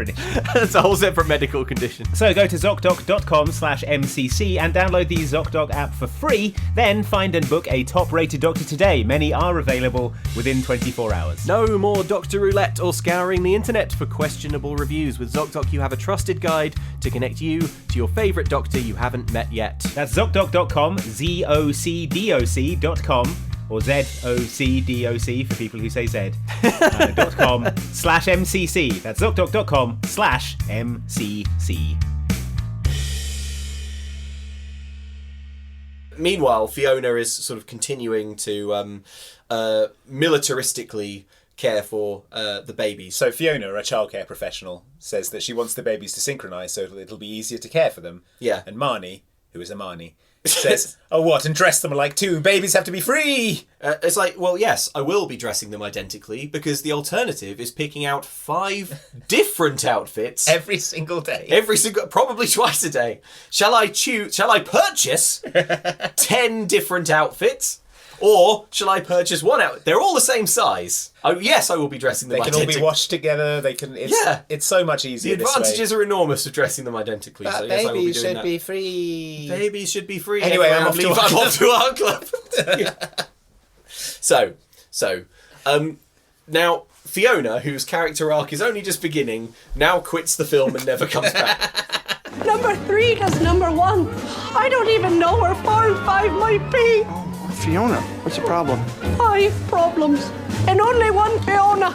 issue. That's a whole separate medical condition. So go to ZocDoc.com/MCC and download the ZocDoc app for free. Then find and book a top-rated doctor today. Many are available within 24 hours. No more doctor roulette or scouring the internet for questionable reviews. With ZocDoc, you have a trusted guide to connect you to your favourite doctor you haven't met yet. That's ZocDoc.com, ZocDoc.com, or ZocDoc for people who say Z, .com/MCC. That's ZocDoc.com/MCC. Meanwhile, Fiona is sort of continuing to militaristically care for the babies. So Fiona, a childcare professional, says that she wants the babies to synchronise so it'll be easier to care for them. Yeah. And Marnie, who is a Marnie, says, oh what, and dress them like 2 babies have to be free! It's like, well, yes, I will be dressing them identically, because the alternative is picking out 5 different outfits. Every single day. Probably twice a day. Shall I purchase 10 different outfits? Or shall I purchase one outfit? They're all the same size. Oh, yes, I will be dressing them identically. They can all be washed together. It's so much easier. The advantages are enormous of dressing them identically. But so yes, I will be doing should that. be free. Babies should be free. Anyway, I'm off to our club. So, now Fiona, whose character arc is only just beginning, now quits the film and never comes back. Number 3 does number 1. I don't even know where 4 and 5 might be. Fiona, what's the problem? 5 problems, and only one Fiona.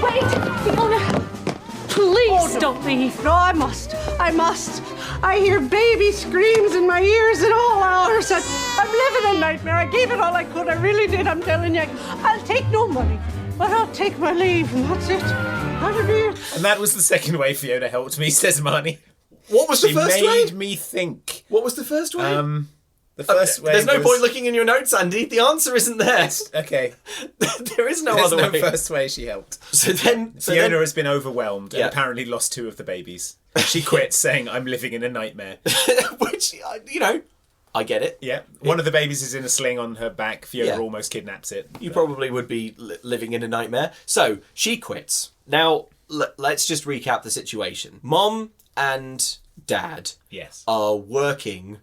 Wait, Fiona. Please don't leave. No, I must. I hear baby screams in my ears at all hours. I'm living a nightmare. I gave it all I could. I really did. I'm telling you. I'll take no money, but I'll take my leave, and that's it. And that was the second way Fiona helped me, says Marnie. What was the first way? She made me think. What was the first way? The first way There's no was... point looking in your notes, Andy. The answer isn't there. Okay. There is no other way. There's no first way she helped. Fiona has been overwhelmed and apparently lost 2 of the babies. She quits, saying, I'm living in a nightmare. Which, I get it. Yeah. One of the babies is in a sling on her back. Fiona almost kidnaps it. You probably would be living in a nightmare. So, she quits. Now, let's just recap the situation. Mom and Dad are working...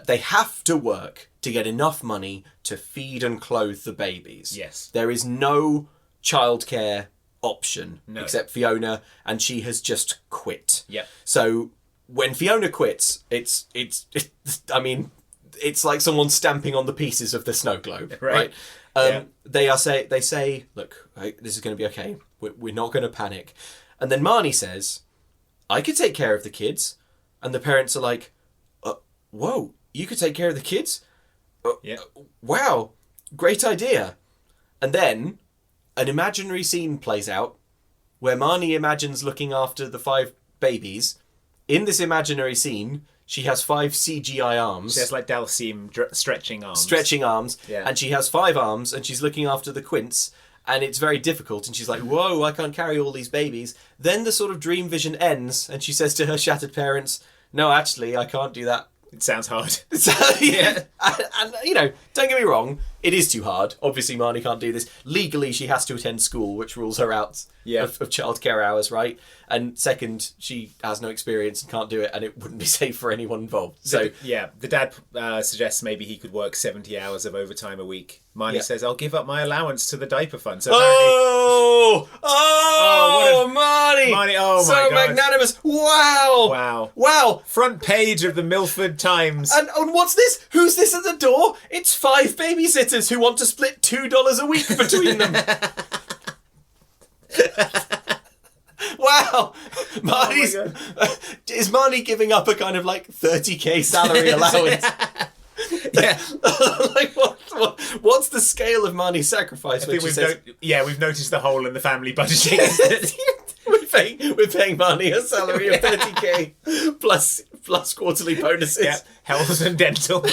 they have to work to get enough money to feed and clothe the babies. Yes. There is no childcare option except Fiona, and she has just quit. Yep. So when Fiona quits, it's I mean, it's like someone stamping on the pieces of the snow globe, right? They say, look, this is going to be okay. We're not going to panic. And then Marnie says, I could take care of the kids. And the parents are like, whoa, you could take care of the kids? Wow, great idea. And then an imaginary scene plays out where Marnie imagines looking after the 5 babies. In this imaginary scene, she has 5 CGI arms. She has like Dalsim stretching arms. Yeah. And she has 5 arms, and she's looking after the Quints, and it's very difficult, and she's like, whoa, I can't carry all these babies. Then the sort of dream vision ends, and she says to her shattered parents, no, actually, I can't do that. It sounds hard. Yeah. And, you know, don't get me wrong, it is too hard. Obviously, Marnie can't do this. Legally, she has to attend school, which rules her out of childcare hours, right? And second, she has no experience and can't do it, and it wouldn't be safe for anyone involved. So the dad suggests maybe he could work 70 hours of overtime a week. Marnie says, I'll give up my allowance to the diaper fund. So Marnie! Marnie, oh so my God. magnanimous. Wow. Front page of the Milford Times. And what's this? Who's this at the door? It's 5 babysitters who want to split $2 a week between them. Wow. Marnie's... is Marnie giving up a kind of like 30k salary allowance? Yeah. Like what's the scale of Marnie's sacrifice? I think we've noticed the hole in the family budgeting. We're paying Marnie a salary of 30k plus quarterly bonuses. Yeah. Health and dental.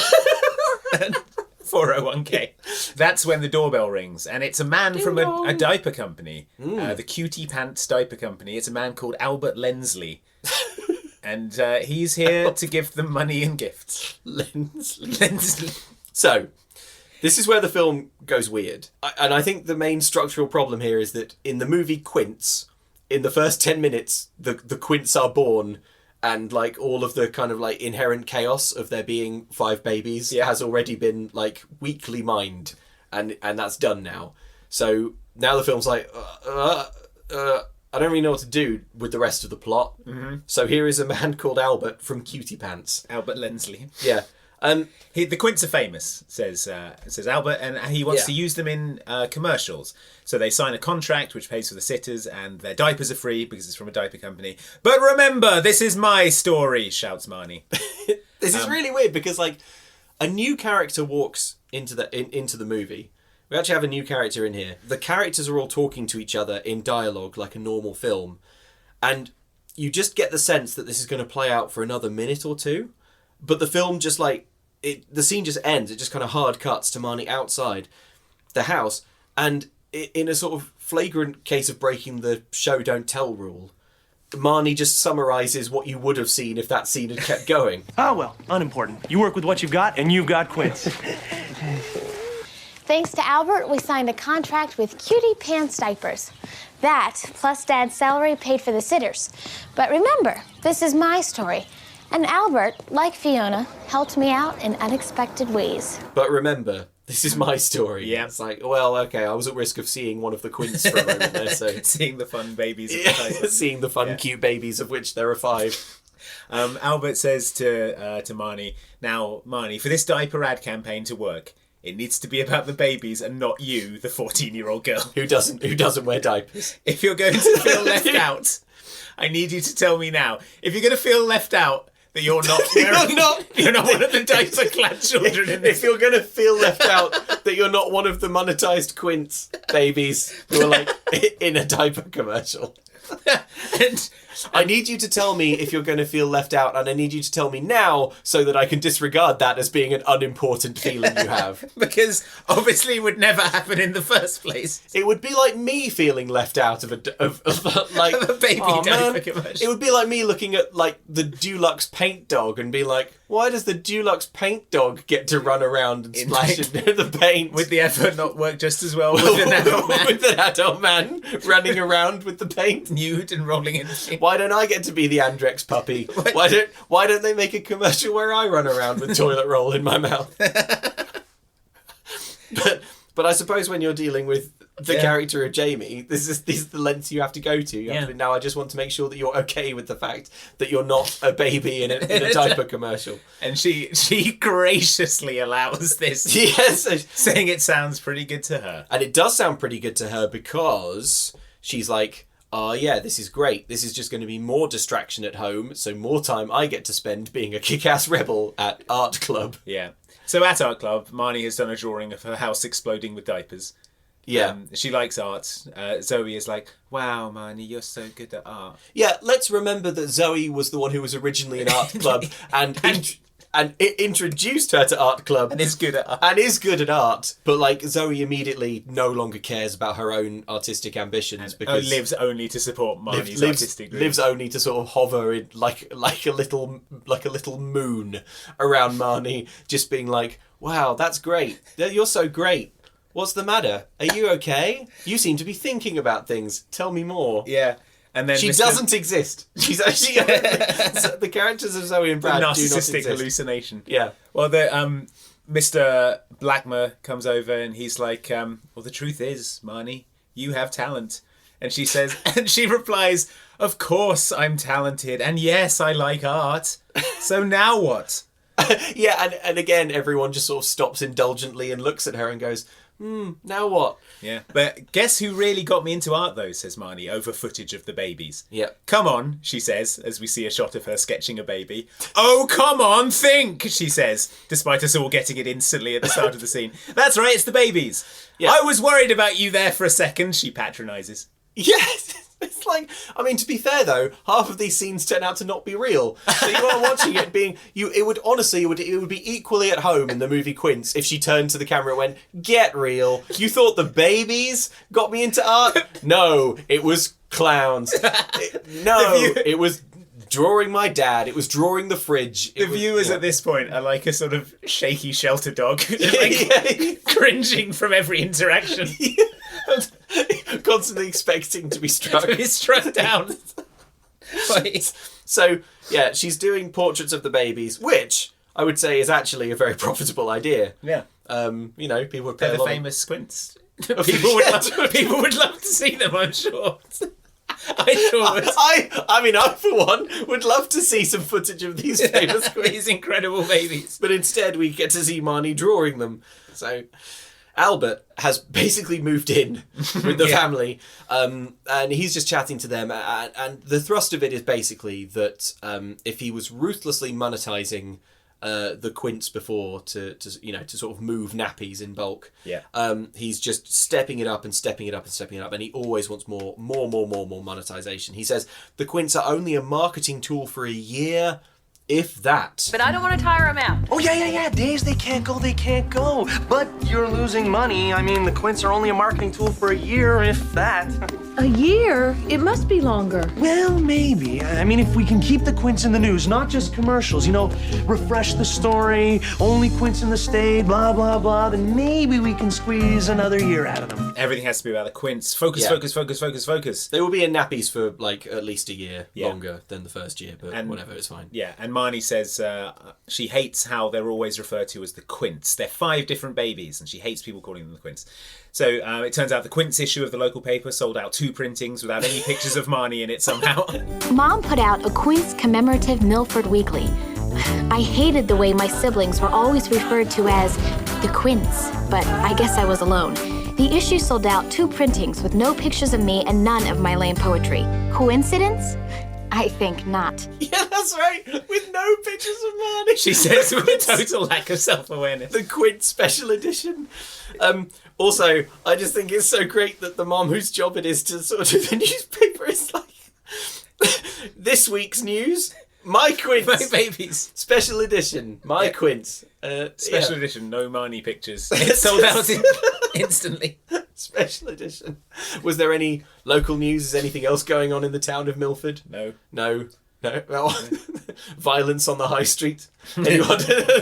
And 401k. That's when the doorbell rings, and it's a man from a diaper company, the Cutie Pants Diaper Company. It's a man called Albert Lensley. And he's here to give them money and gifts. Lensley. So, this is where the film goes weird. And I think the main structural problem here is that in the movie Quints, in the first 10 minutes, the Quints are born, and like all of the kind of like inherent chaos of there being 5 babies has already been like weakly mined, and that's done now. So now the film's like, I don't really know what to do with the rest of the plot. Mm-hmm. So here is a man called Albert from Cutie Pants. Albert Lensley. Yeah. The Quints are famous, says Albert, and he wants to use them in commercials. So they sign a contract which pays for the sitters, and their diapers are free because it's from a diaper company. But remember, this is my story, shouts Marnie. This is really weird because like a new character walks into the movie. We actually have a new character in here. The characters are all talking to each other in dialogue like a normal film, and you just get the sense that this is going to play out for another minute or two. But the film just like the scene just ends. It just kind of hard cuts to Marnie outside the house, and in a sort of flagrant case of breaking the show don't tell rule, Marnie just summarises what you would have seen if that scene had kept going. Well, unimportant. You work with what you've got, and you've got Quints. Thanks to Albert, we signed a contract with Cutie Pants Diapers. That, plus Dad's salary, paid for the sitters. But remember, this is my story. And Albert, like Fiona, helped me out in unexpected ways. But remember, this is my story. Yeah. It's like, well, okay, I was at risk of seeing one of the Quints for a moment there, so... Seeing the fun babies of the diaper. Seeing the fun, cute babies, of which there are 5. Albert says to Marnie, now, Marnie, for this diaper ad campaign to work, it needs to be about the babies and not you, the 14-year-old girl. Who doesn't wear diapers. If you're going to feel left out, I need you to tell me now. If you're going to feel left out, that you're not you're not one of the diaper-clad children in this. If you're going to feel left out, that you're not one of the monetized Quints babies who are like in a diaper commercial. And I need you to tell me if you're going to feel left out, and I need you to tell me now so that I can disregard that as being an unimportant feeling you have. Because obviously it would never happen in the first place. It would be like me feeling left out of a baby diaper commercial. It would be like me looking at like the Dulux paint dog and be like, why does the Dulux paint dog get to run around and splash into the paint? Would the effort not work just as well with an adult man? With an adult man running around with the paint? Nude and rolling in the paint. Why don't I get to be the Andrex puppy? Why don't they make a commercial where I run around with toilet roll in my mouth? But I suppose when you're dealing with the character of Jamie, this is the lengths you have to go to. You have to, now I just want to make sure that you're okay with the fact that you're not a baby in a diaper commercial. And she graciously allows this. Yes. Saying it sounds pretty good to her. And it does sound pretty good to her because she's like, oh yeah, this is great. This is just going to be more distraction at home, so more time I get to spend being a kick-ass rebel at art club. Yeah. So at art club, Marnie has done a drawing of her house exploding with diapers. Yeah. She likes art. Zoe is like, wow, Marnie, you're so good at art. Yeah, let's remember that Zoe was the one who was originally in art club and introduced her to art club. And is good at art. But like Zoe immediately no longer cares about her own artistic ambitions because lives only to support Marnie's artistic dreams. Lives only to sort of hover in like a little moon around Marnie, just being like, wow, that's great. You're so great. What's the matter? Are you okay? You seem to be thinking about things. Tell me more. Yeah. And then she doesn't exist. She's actually the characters of Zoe and Brad do not exist. Narcissistic hallucination. Yeah. Well, Mr. Blackmer comes over and he's like, well, the truth is, Marnie, you have talent. And she says, and she replies, of course I'm talented, and yes, I like art. So now what? Yeah, and again, everyone just sort of stops indulgently and looks at her and goes, now what? Yeah. But guess who really got me into art, though, says Marnie, over footage of the babies. Yeah. Come on, she says, as we see a shot of her sketching a baby. Oh, come on, think, she says, despite us all getting it instantly at the start of the scene. That's right, it's the babies. Yeah. I was worried about you there for a second, she patronises. Yes. It's like, I mean, to be fair though, half of these scenes turn out to not be real. So you are watching it being, it would be equally at home in the movie Quints if she turned to the camera and went, get real. You thought the babies got me into art? No, it was clowns. It was drawing my dad. It was drawing the fridge. The viewers at this point are like a sort of shaky shelter dog. Cringing from every interaction. Constantly expecting to be struck. Down. So, yeah, she's doing portraits of the babies, which I would say is actually a very profitable idea. Yeah. People would pay They're a lot the famous Quints. People would love to see them, I'm sure. I for one, would love to see some footage of these famous Quints. These incredible babies. But instead, we get to see Marnie drawing them. So Albert has basically moved in with the family, and he's just chatting to them. And the thrust of it is basically that if he was ruthlessly monetizing the Quints before to sort of move nappies in bulk, he's just stepping it up and stepping it up and stepping it up, and he always wants more monetization. He says the Quints are only a marketing tool for a year, if that. But I don't want to tire him out. Oh, yeah. Days they can't go. But you're losing money. I mean, the Quints are only a marketing tool for a year, if that. A year? It must be longer. Well, maybe. I mean, if we can keep the Quints in the news, not just commercials, refresh the story, only Quints in the state, blah, blah, blah, then maybe we can squeeze another year out of them. Everything has to be about the Quints. Focus. They will be in nappies for, at least a year longer than the first year, but whatever, it's fine. Yeah, and Marnie says she hates how they're always referred to as the Quints. They're 5 different babies, and she hates people calling them the Quints. So it turns out the Quints issue of the local paper sold out 2 printings without any pictures of Marnie in it somehow. Mom put out a Quints commemorative Milford Weekly. I hated the way my siblings were always referred to as the Quints, but I guess I was alone. The issue sold out 2 printings with no pictures of me and none of my lame poetry. Coincidence? I think not. Yeah, that's right. With no pictures of Marnie. She says with a total lack of self-awareness. The Quint special edition. Also, I just think it's so great that the mom whose job it is to sort of do the newspaper is like, this week's news, my Quints. My babies. Special edition, my Quints. Special edition, no Marnie pictures. It sold out instantly. Special edition. Was there any local news? Is anything else going on in the town of Milford? No. Well, violence on the high street. Anyone?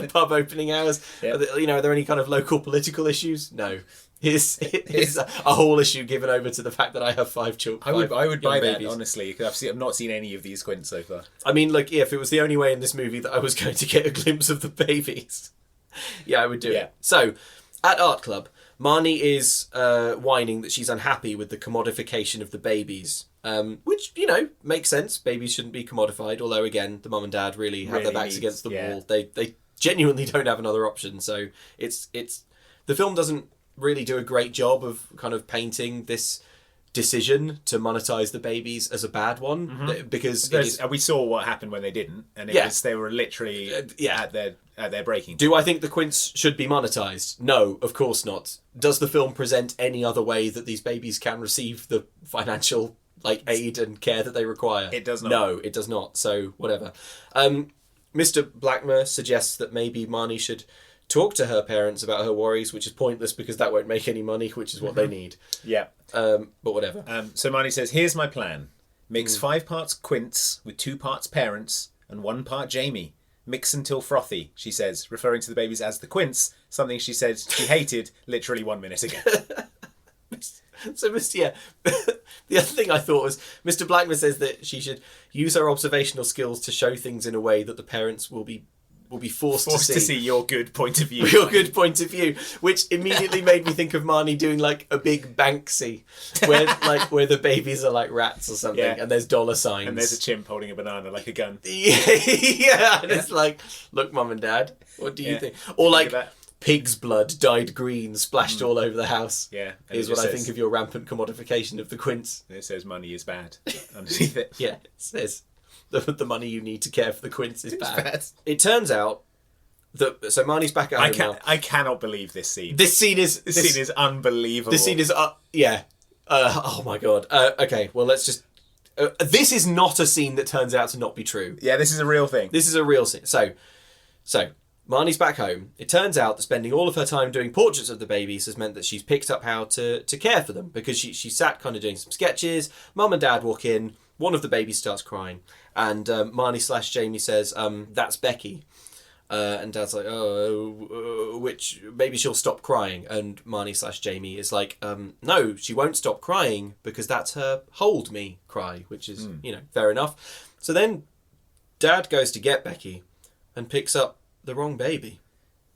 Pub opening hours. Yeah. Are there any kind of local political issues? No. Here's a whole issue given over to the fact that I have 5 children. I would buy that, honestly, because I've not seen any of these Quints so far. I mean, if it was the only way in this movie that I was going to get a glimpse of the babies, I would do it. So, at Art Club, Marnie is whining that she's unhappy with the commodification of the babies, which, makes sense. Babies shouldn't be commodified, although, again, the mum and dad really have their backs against the wall. They genuinely don't have another option, so it's the film doesn't really do a great job of kind of painting this decision to monetize the babies as a bad one, because we saw what happened when they didn't, and they were literally at their breaking point. Do I think the Quints should be monetized? No, of course not. Does the film present any other way that these babies can receive the financial aid and care that they require? It does not. No, it does not. So whatever. Mr. Blackmer suggests that maybe Marnie should talk to her parents about her worries, which is pointless because that won't make any money, which is what they need. Yeah. But whatever. So Marnie says, here's my plan. Mix 5 parts Quints with 2 parts parents and 1 part Jamie. Mix until frothy, she says, referring to the babies as the Quints, something she said she hated literally 1 minute ago. So, the other thing I thought was Mr. Blackman says that she should use her observational skills to show things in a way that the parents will be forced to see your good point of view. Your good point of view, which immediately made me think of Marnie doing a big Banksy, where the babies are like rats or something, and there's dollar signs, and there's a chimp holding a banana like a gun. And it's like, look, Mum and Dad, what do you think? Or pig's blood dyed green splashed all over the house. Yeah, is what I think of your rampant commodification of the Quints. And it says money is bad underneath it. Yeah, it says the money you need to care for the Quints is bad. It turns out that Marnie's back at home now. I cannot believe this scene. This scene is unbelievable. This scene is oh my god. Okay, well let's just. This is not a scene that turns out to not be true. Yeah, this is a real thing. This is a real scene. So Marnie's back home. It turns out that spending all of her time doing portraits of the babies has meant that she's picked up how to care for them, because she sat kind of doing some sketches. Mum and Dad walk in. One of the babies starts crying, and Marnie/Jamie says, "That's Becky." And Dad's like, which maybe she'll stop crying. And Marnie/Jamie is like, no, she won't stop crying because that's her hold me cry, which is, fair enough. So then Dad goes to get Becky and picks up the wrong baby.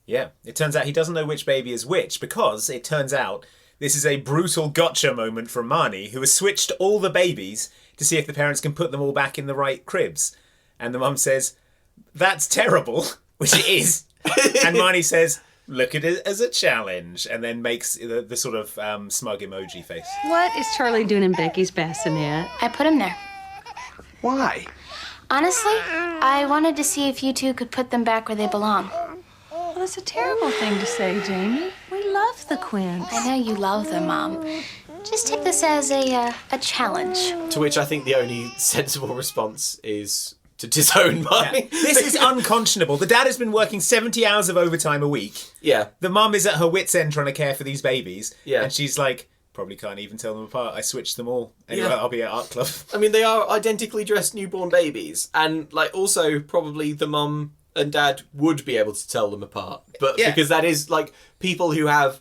Yeah, it turns out he doesn't know which baby is which, because it turns out this is a brutal gotcha moment from Marnie, who has switched all the babies to see if the parents can put them all back in the right cribs. And the mum says, that's terrible, which it is. And Marnie says, look at it as a challenge, and then makes the sort of smug emoji face. What is Charlie doing in Becky's bassinet? I put him there. Why? Honestly, I wanted to see if you two could put them back where they belong. Well, that's a terrible thing to say, Jamie. We love the Quints. I know you love them, Mom. Just take this as a challenge. To which I think the only sensible response is to disown Marnie. Yeah. This is unconscionable. The dad has been working 70 hours of overtime a week. Yeah. The mum is at her wit's end trying to care for these babies. Yeah. And she's like, probably can't even tell them apart. I switched them all. Anyway, I'll be at art club. I mean, they are identically dressed newborn babies. And, also, probably the mum and dad would be able to tell them apart. But because that is, people who are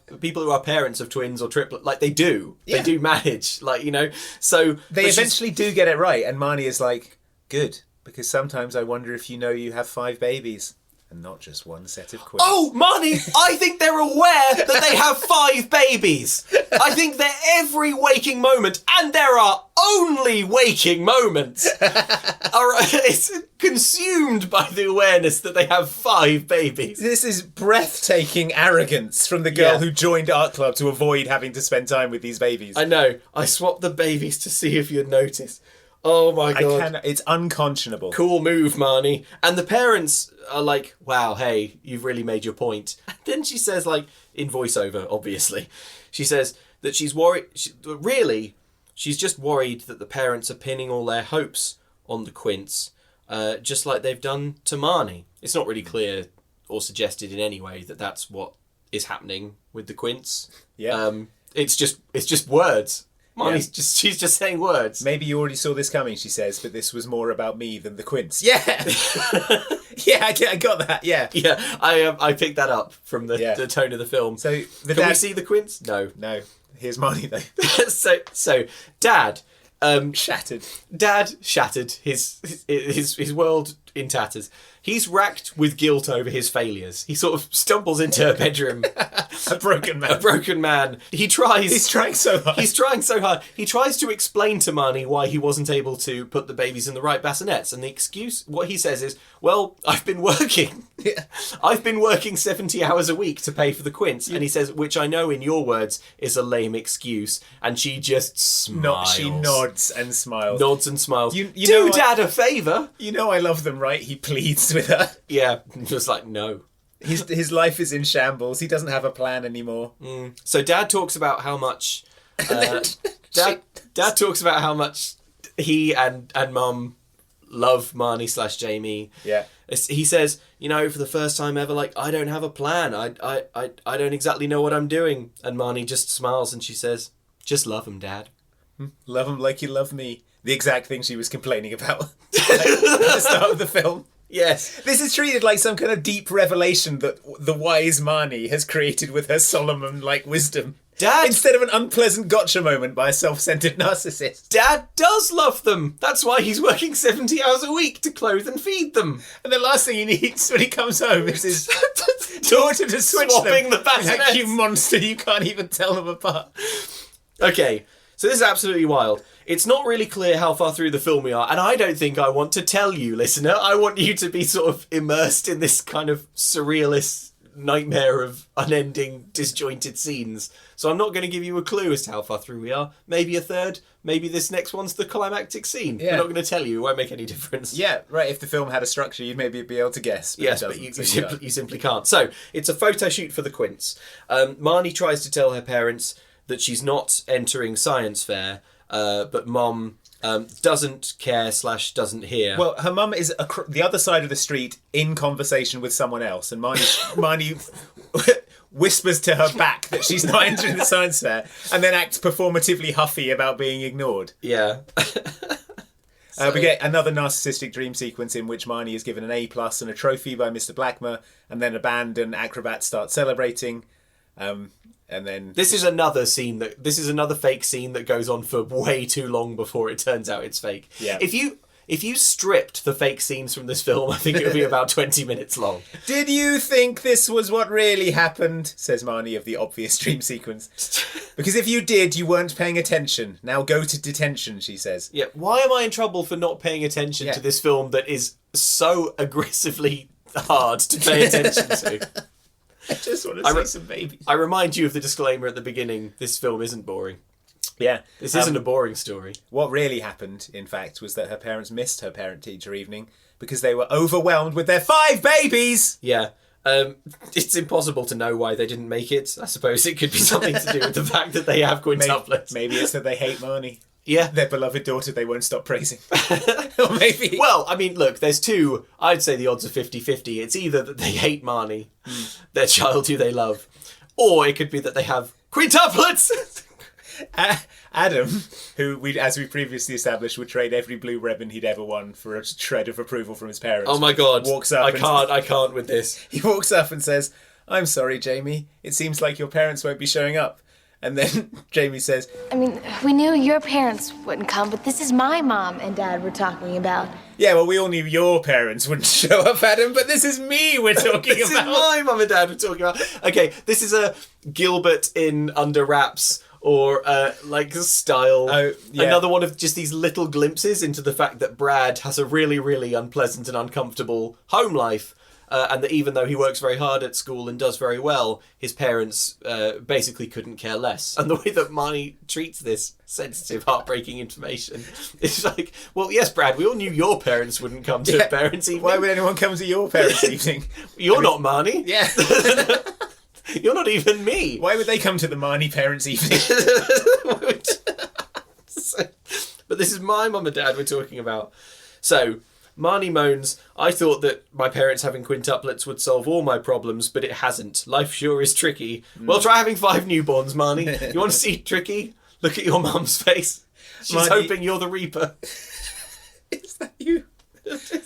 parents of twins or triplets, they do. Yeah. They do manage, So... They eventually do get it right. And Marnie is like, good. Because sometimes I wonder if you have 5 babies. And not just one set of Quints. Oh, Marnie, I think they're aware that they have 5 babies. I think they're every waking moment, and there are only waking moments, it's consumed by the awareness that they have 5 babies. This is breathtaking arrogance from the girl who joined art club to avoid having to spend time with these babies. I know. I swapped the babies to see if you'd notice. Oh my god. It's unconscionable. Cool move, Marnie. And the parents are like, wow, hey, you've really made your point. And then she says, in voiceover, obviously, she says that she's worried, she's just worried that the parents are pinning all their hopes on the Quints, just like they've done to Marnie. It's not really clear or suggested in any way that that's what is happening with the Quints. Yeah. It's just words. Marnie's she's just saying words. Maybe you already saw this coming, she says, but this was more about me than the Quints. Yeah! Yeah, I got that, yeah. Yeah, I picked that up from the tone of the film. So Can we see the Quints? No. No. Here's Marnie, though. so Dad... shattered. Dad shattered. His world in tatters. He's racked with guilt over his failures. He sort of stumbles into her bedroom. A broken man. A broken man. He's trying so hard. He's trying so hard. He tries to explain to Marnie why he wasn't able to put the babies in the right bassinets. And the excuse, what he says is, well, I've been working. Yeah. I've been working 70 hours a week to pay for the Quints. And he says, which I know in your words is a lame excuse. And she just smiles. She nods and smiles. Nods and smiles. You Do Dad a favour. You know I love them, right? He pleads with her. Yeah, just like, no. His life is in shambles. He doesn't have a plan anymore. So Dad talks about how much... Dad talks about how much he and Mum love Marnie / Jamie. Yeah. He says, you know, for the first time ever, like, I don't have a plan. I don't exactly know what I'm doing. And Marnie just smiles and she says, just love him, Dad. Love him like you love me. The exact thing she was complaining about at the start of the film. Yes. This is treated like some kind of deep revelation that the wise Marnie has created with her Solomon-like wisdom. Dad... Instead of an unpleasant gotcha moment by a self-centered narcissist. Dad does love them. That's why he's working 70 hours a week to clothe and feed them. And the last thing he needs when he comes home is his daughter to switch swapping them. the bassinets. Like, you monster, you can't even tell them apart. Okay, so this is absolutely wild. It's not really clear how far through the film we are, and I don't think I want to tell you, listener. I want you to be sort of immersed in this kind of surrealist nightmare of unending, disjointed scenes. So I'm not going to give you a clue as to how far through we are. Maybe a third. Maybe this next one's the climactic scene. Yeah. We're not going to tell you. It won't make any difference. Yeah, right. If the film had a structure, you'd maybe be able to guess. But Yes, but you simply can't. So, it's a photo shoot for the Quints. Marnie tries to tell her parents that she's not entering science fair, but Mom doesn't care / doesn't hear. Well, her mum is the other side of the street in conversation with someone else, and Marnie whispers to her back that she's not entering the science fair, and then acts performatively huffy about being ignored. Yeah. We get another narcissistic dream sequence in which Marnie is given an A+ and a trophy by Mr. Blackmer, and then a band and acrobats start celebrating. And then this is another fake scene that goes on for way too long before it turns out it's fake. Yeah. If you stripped the fake scenes from this film, I think it would be about 20 minutes long. Did you think this was what really happened? Says Marnie of the obvious dream sequence. Because if you did, you weren't paying attention. Now go to detention, she says. Yeah. Why am I in trouble for not paying attention to this film that is so aggressively hard to pay attention to? I just want to see some babies. I remind you of the disclaimer at the beginning. This film isn't boring. Yeah. This isn't a boring story. What really happened, in fact, was that her parents missed her parent-teacher evening because they were overwhelmed with their 5 babies! Yeah. It's impossible to know why they didn't make it. I suppose it could be something to do with the fact that they have quintuplets. Maybe it's that they hate Marnie. Yeah. Their beloved daughter they won't stop praising. Or maybe... Well, I mean, look, there's two. I'd say the odds are 50-50. It's either that they hate Marnie, their child who they love, or it could be that they have quintuplets! Adam, who, as we previously established, would trade every blue ribbon he'd ever won for a shred of approval from his parents. Oh my God. Walks up I can't with this. He walks up and says, "I'm sorry, Jamie. It seems like your parents won't be showing up." And then Jamie says, I mean, we knew your parents wouldn't come, but this is my mom and dad we're talking about. "Yeah, well, we all knew your parents wouldn't show up, Adam, but this is me we're talking about." This is my mum and dad we're talking about. Okay, this is a Gilbert in Under Wraps or like style. Oh, yeah. Another one of just these little glimpses into the fact that Brad has a really, really unpleasant and uncomfortable home life. And that even though he works very hard at school and does very well, his parents basically couldn't care less. And the way that Marnie treats this sensitive, heartbreaking information is like, well, yes, Brad, we all knew your parents wouldn't come to parents' evening. Why would anyone come to your parents' evening? You're not Marnie. Yeah. You're not even me. Why would they come to the Marnie parents' evening? But this is my mum and dad we're talking about. So... Marnie moans, "I thought that my parents having quintuplets would solve all my problems, but it hasn't. Life sure is tricky." Well, try having 5 newborns, Marnie. You want to see tricky? Look at your mum's face. She's Marnie... hoping you're the Reaper. Is that you?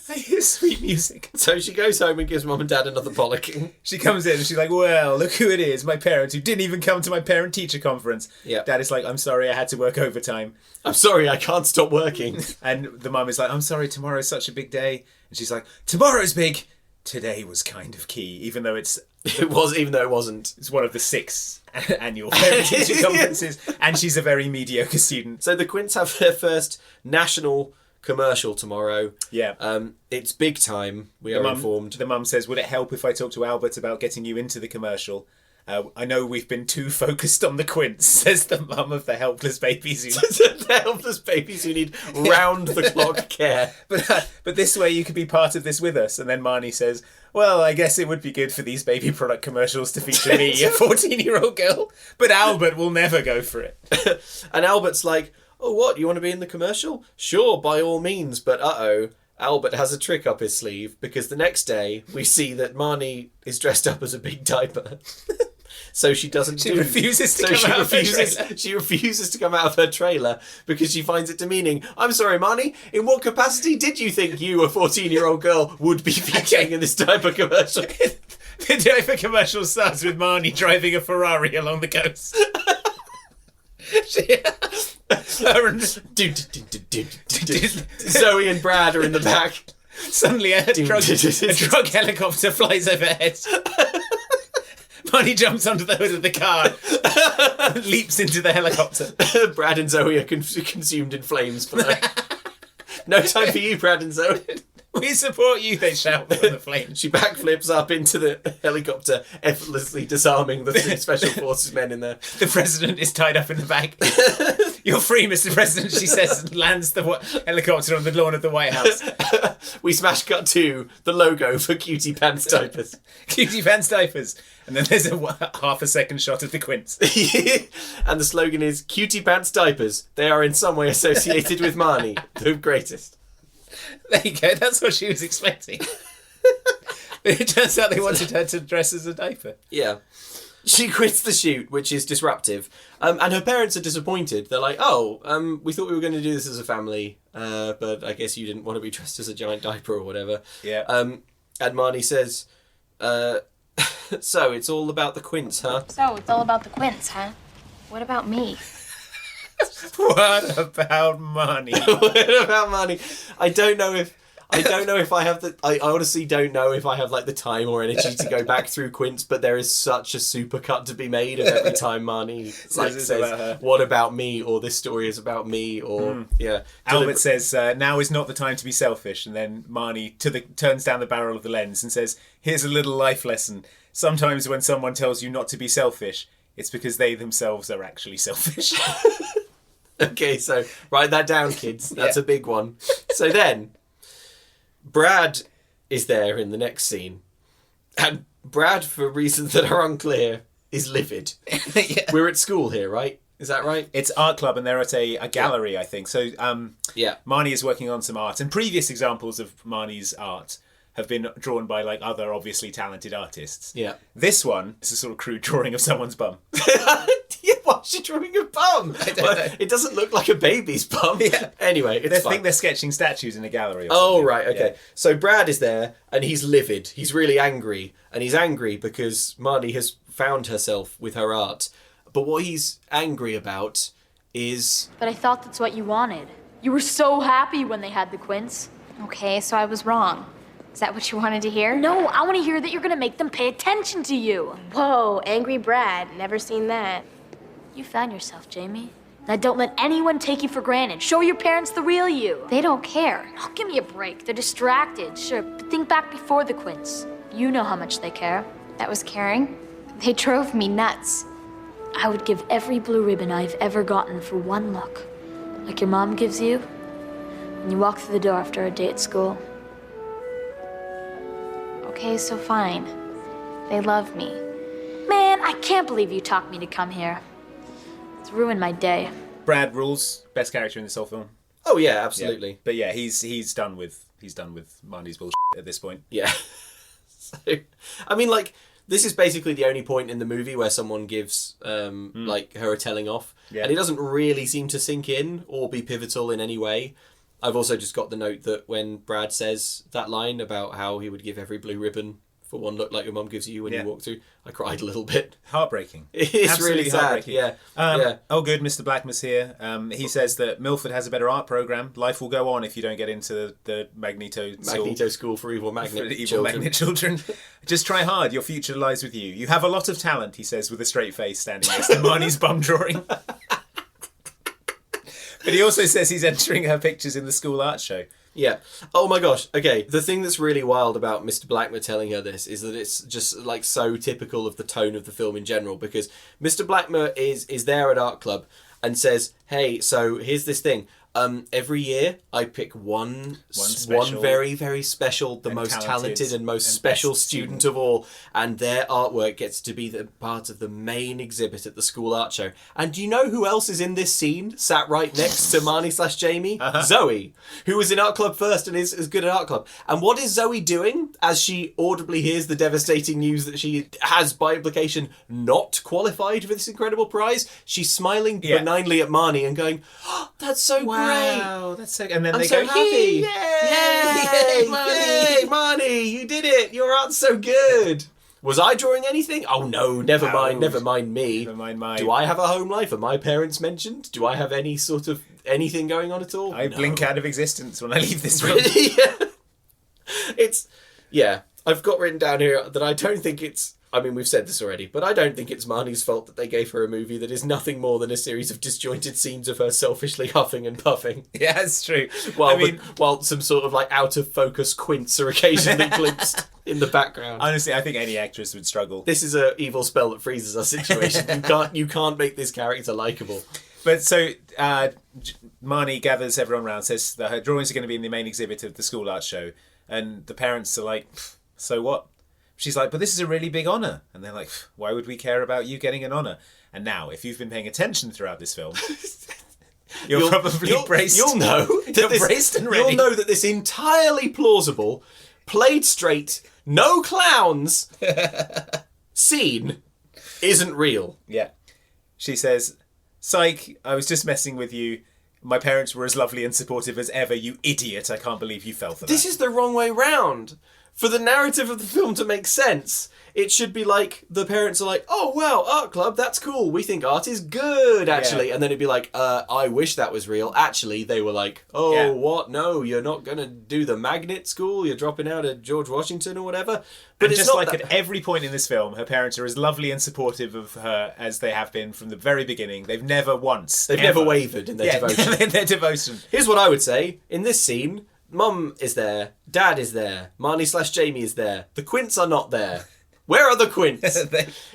I hear sweet music. So she goes home and gives Mum and Dad another bollocking. She comes in and she's like, well, look who it is. My parents who didn't even come to my parent-teacher conference. Yeah. Dad is like, I'm sorry, I had to work overtime. I'm sorry, I can't stop working. And the mum is like, I'm sorry, tomorrow's such a big day. And she's like, tomorrow's big. Today was kind of key, even though it wasn't. It's one of the 6 annual parent-teacher conferences, and she's a very mediocre student. So the Quints have their first national commercial tomorrow. Yeah. It's big time, we are informed. The mum says, would it help if I talk to Albert about getting you into the commercial? I know we've been too focused on the Quints, says the mum of the helpless babies who need round-the-clock care. But this way you could be part of this with us. And then Marnie says, well, I guess it would be good for these baby product commercials to feature me, a 14-year-old girl. But Albert will never go for it. And Albert's like, oh, what, you want to be in the commercial? Sure, by all means, but Albert has a trick up his sleeve, because the next day we see that Marnie is dressed up as a big diaper. So she doesn't She refuses to come out of her trailer. She refuses to come out of her trailer because she finds it demeaning. I'm sorry, Marnie, in what capacity did you think you, a 14-year-old girl, would be featuring in this diaper commercial? The diaper commercial starts with Marnie driving a Ferrari along the coast. Zoe and Brad are in the back. Suddenly a drug helicopter flies overhead. Marnie jumps onto the hood of the car and leaps into the helicopter. Brad and Zoe are consumed in flames for that. No time for you, Brad and Zoe. We support you, they shout from the flames. She backflips up into the helicopter, effortlessly disarming the 3 Special Forces men in there. The president is tied up in the back. You're free, Mr. President, she says, and lands the helicopter on the lawn of the White House. We smash cut to the logo for Cutie Pants Diapers. Cutie Pants Diapers. And then there's a half a second shot of the Quints. And the slogan is, Cutie Pants Diapers. They are in some way associated with Marnie, the greatest. There you go, that's what she was expecting. It turns out they wanted her to dress as a diaper. Yeah. She quits the shoot, which is disruptive. And her parents are disappointed. They're like, we thought we were going to do this as a family, but I guess you didn't want to be dressed as a giant diaper or whatever. Yeah. And Marnie says, so it's all about the Quints, huh? So it's all about the Quints, huh? What about me? What about money? What about money? I don't know if I have the. I honestly don't know if I have like the time or energy to go back through Quints, but there is such a supercut to be made of every time Marnie says, "What about me?" or "This story is about me," or yeah. Albert says, "Now is not the time to be selfish," and then Marnie turns down the barrel of the lens and says, "Here's a little life lesson. Sometimes when someone tells you not to be selfish, it's because they themselves are actually selfish." Okay, so write that down, kids. That's a big one. So then, Brad is there in the next scene. And Brad, for reasons that are unclear, is livid. Yeah. We're at school here, right? Is that right? It's art club and they're at a gallery, I think. So Marnie is working on some art. And previous examples of Marnie's art have been drawn by like other obviously talented artists. Yeah. This one is a sort of crude drawing of someone's bum. Yeah, why is she drawing a bum? I don't know. It doesn't look like a baby's bum. Yeah. Anyway, it's fine. I think they're sketching statues in a gallery or something. Oh, right, okay. Yeah. So Brad is there and he's livid. He's really angry. And he's angry because Marnie has found herself with her art. But what he's angry about is... But I thought that's what you wanted. You were so happy when they had the Quints. Okay, so I was wrong. Is that what you wanted to hear? No, I want to hear that you're going to make them pay attention to you. Whoa, angry Brad. Never seen that. You found yourself, Jamie. Now don't let anyone take you for granted. Show your parents the real you. They don't care. Oh, give me a break. They're distracted, sure. But think back before the Quints. You know how much they care. That was caring? They drove me nuts. I would give every blue ribbon I've ever gotten for one look. Like your mom gives you when you walk through the door after a day at school. Okay, so fine. They love me. Man, I can't believe you talked me to come here. It's ruined my day. Brad rules. Best character in this whole film. Oh yeah, absolutely. Yeah. But yeah, he's done with Marnie's bullshit at this point. Yeah. So, I mean, like, this is basically the only point in the movie where someone gives like her a telling off, and it doesn't really seem to sink in or be pivotal in any way. I've also just got the note that when Brad says that line about how he would give every blue ribbon for one look like your mum gives you when you walk through, I cried a little bit. Heartbreaking. It's Absolutely really sad. heartbreaking. Yeah. Oh, good. Mr. Blackmer's here. He says that Milford has a better art program. Life will go on if you don't get into the Magneto School for Evil Magnet Children. Just try hard. Your future lies with you. You have a lot of talent, he says with a straight face, standing next to Marnie's bum drawing. But he also says he's entering her pictures in the school art show. Yeah. Oh my gosh. Okay. The thing that's really wild about Mr. Blackmer telling her this is that it's just like so typical of the tone of the film in general, because Mr. Blackmer is there at art club and says, "Hey, so here's this thing. Every year I pick one very, very special, the most talented and most special student of all, and their artwork gets to be the part of the main exhibit at the school art show. And do you know who else is in this scene, sat right next to Marnie/Jamie? Zoe, who was in art club first and is good at art club. And what is Zoe doing as she audibly hears the devastating news that she has, by implication, not qualified for this incredible prize? She's smiling benignly at Marnie and going, oh, that's so great. Wow, that's so... And then I'm they so go, happy. Yay, Marnie! Yay, Marnie, you did it! Your art's so good! Was I drawing anything? Oh no, never mind me. Never mind mine. Do I have a home life? Are my parents mentioned? Do I have any sort of anything going on at all? I blink out of existence when I leave this room. I've got written down here that I don't think it's... I mean, we've said this already, but I don't think it's Marnie's fault that they gave her a movie that is nothing more than a series of disjointed scenes of her selfishly huffing and puffing. Yeah, it's true. While some sort of like out of focus quints are occasionally glimpsed in the background. Honestly, I think any actress would struggle. This is a evil spell that freezes our situation. You can't make this character likable. But so Marnie gathers everyone around, says that her drawings are going to be in the main exhibit of the school art show, and the parents are like, so what? She's like, but this is a really big honour. And they're like, why would we care about you getting an honour? And now, if you've been paying attention throughout this film, you'll probably braced. You'll know that braced and ready. You'll know that this entirely plausible, played straight, no clowns scene isn't real. Yeah. She says, psych, I was just messing with you. My parents were as lovely and supportive as ever, you idiot. I can't believe you fell for that. This is the wrong way round. For the narrative of the film to make sense, it should be like, the parents are like, oh, wow, art club, that's cool. We think art is good, actually. Yeah. And then it'd be like, I wish that was real. Actually, they were like, what? No, you're not going to do the magnet school? You're dropping out of George Washington or whatever? But it's just like at every point in this film, her parents are as lovely and supportive of her as they have been from the very beginning. They've never once. They've never wavered in their devotion. Their devotion. Here's what I would say. In this scene, Mum is there, Dad is there, Marnie/Jamie is there. The Quints are not there. Where are the Quints?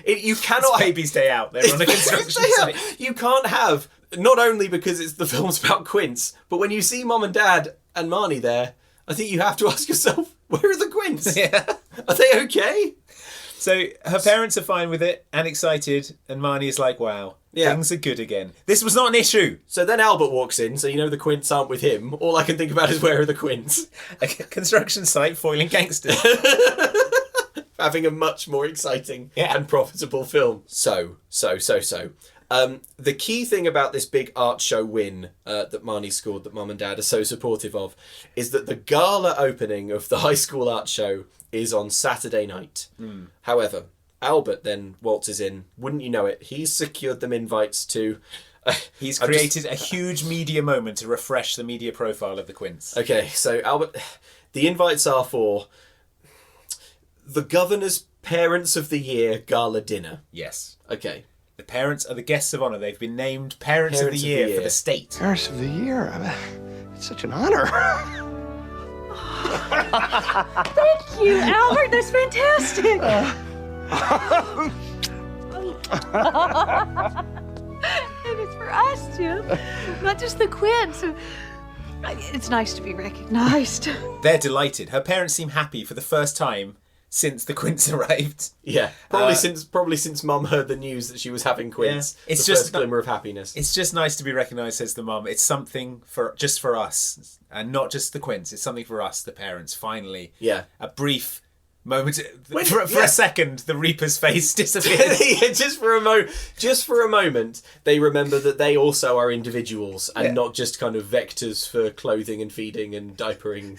You cannot... It's baby's day out. They're on a construction site. You can't have... Not only because the film's about Quints, but when you see Mum and Dad and Marnie there, I think you have to ask yourself, where are the Quints? Yeah. Are they okay? So her parents are fine with it and excited, and Marnie is like, wow, things are good again. This was not an issue. So then Albert walks in, so you know the Quints aren't with him. All I can think about is, where are the Quints? A construction site foiling gangsters. Having a much more exciting and profitable film. So. The key thing about this big art show win that Marnie scored, that Mum and Dad are so supportive of, is that the gala opening of the high school art show is on Saturday night. However, Albert then waltzes in. Wouldn't you know it, he's secured them invites to... He's created a huge media moment to refresh the media profile of the Quints. Okay, so Albert... The invites are for the Governor's Parents of the Year Gala Dinner. Yes. Okay. The parents are the guests of honour. They've been named Parents of the Year for the state. Parents of the Year? It's such an honour. Thank you, Albert. That's fantastic. And it's for us, Jim. Not just the Quints. It's nice to be recognised. They're delighted. Her parents seem happy for the first time since the Quints arrived. Yeah, probably since Mum heard the news that she was having Quints. Yeah. It's the just first glimmer of happiness. It's just nice to be recognised, says the mum. It's something just for us, and not just the Quints. It's something for us, the parents. Finally, yeah, a brief moment. For a second, the Reaper's face disappears. Just for a moment, they remember that they also are individuals and not just kind of vectors for clothing and feeding and diapering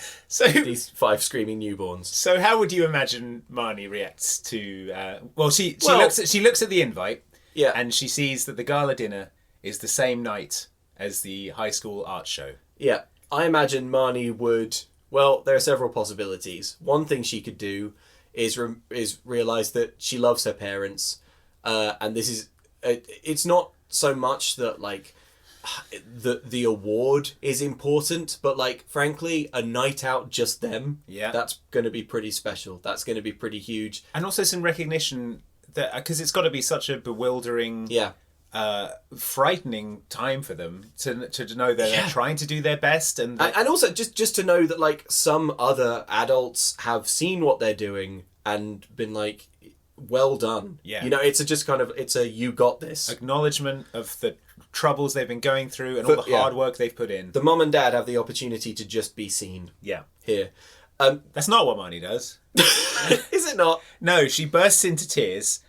these 5 screaming newborns. So how would you imagine Marnie reacts to... she looks at the invite, and she sees that the gala dinner is the same night as the high school art show. Yeah, I imagine Marnie would... Well, there are several possibilities. One thing she could do is realise that she loves her parents, and this is... it's not so much that, like, the award is important, but, like, frankly, a night out just them, that's going to be pretty special. That's going to be pretty huge. And also some recognition that... Because it's got to be such a bewildering... frightening time for them to know that they're trying to do their best, and also just to know that, like, some other adults have seen what they're doing and been like, well done. Yeah, you know, it's a you got this acknowledgement of the troubles they've been going through and all the hard work they've put in. The mum and dad have the opportunity to just be seen. Here. That's not what Marnie does. Is it not? No, she bursts into tears.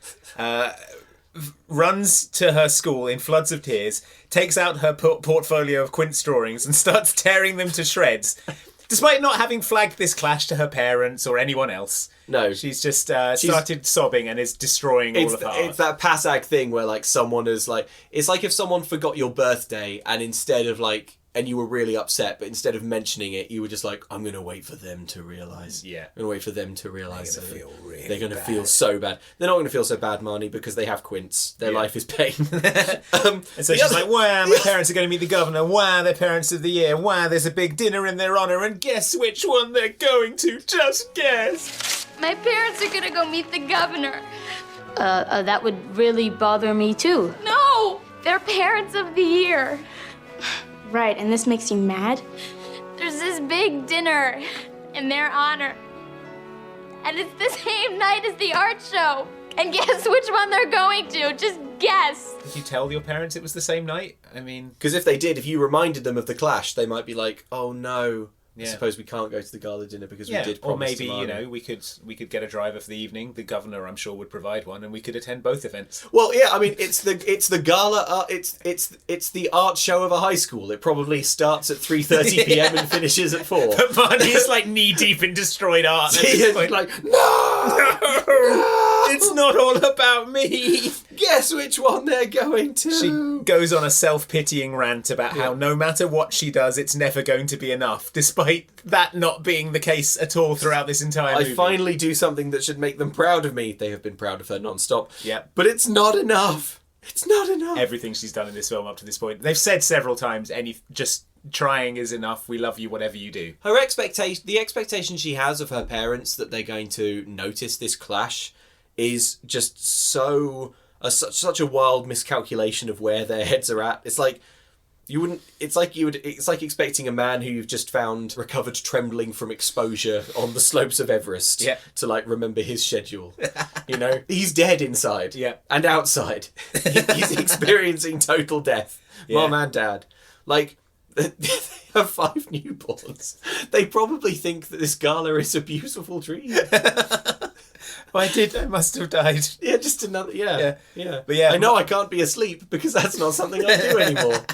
Runs to her school in floods of tears, takes out her portfolio of Quints drawings and starts tearing them to shreds, despite not having flagged this clash to her parents or anyone else. No. She's just started sobbing and is destroying all of her art. It's that Passag thing where, like, someone is like... It's like if someone forgot your birthday and instead of, like... And you were really upset, but instead of mentioning it, you were just like, I'm going to wait for them to realise. Yeah. I'm going to wait for them to realise. They're going to feel so bad. They're not going to feel so bad, Marnie, because they have Quints. Their life is pain. And so she's like, wow, my parents are going to meet the governor. Wow, they're parents of the year. Wow, there's a big dinner in their honour. And guess which one they're going to? Just guess. My parents are going to go meet the governor. That would really bother me too. No! They're parents of the year. Right, and this makes you mad? There's this big dinner in their honor. And it's the same night as the art show. And guess which one they're going to? Just guess. Did you tell your parents it was the same night? I mean... Because if they did, if you reminded them of the clash, they might be like, oh no... I suppose we can't go to the gala dinner because we did promise. Or maybe, you know, we could get a driver for the evening. The governor, I'm sure, would provide one, and we could attend both events. Well, yeah, I mean, it's the gala. It's the art show of a high school. It probably starts at 3:30 p.m. and finishes at 4. But Marnie's like knee deep in destroyed art. Like, no, it's not all about me. Guess which one they're going to. She goes on a self-pitying rant about how no matter what she does, it's never going to be enough, despite that not being the case at all throughout this entire movie. I finally do something that should make them proud of me. They have been proud of her non-stop. Yeah. But it's not enough. It's not enough. Everything she's done in this film up to this point. They've said several times, just trying is enough. We love you, whatever you do. The expectation she has of her parents that they're going to notice this clash is just such a wild miscalculation of where their heads are at. It's like it's like expecting a man who you've just found recovered trembling from exposure on the slopes of Everest to, like, remember his schedule. You know, he's dead inside and outside. He's experiencing total death. Mom and dad, like, they have 5 newborns. They probably think that this gala is a beautiful dream. I must have died. Yeah, just another. Yeah. But yeah, I know I can't be asleep because that's not something I do anymore.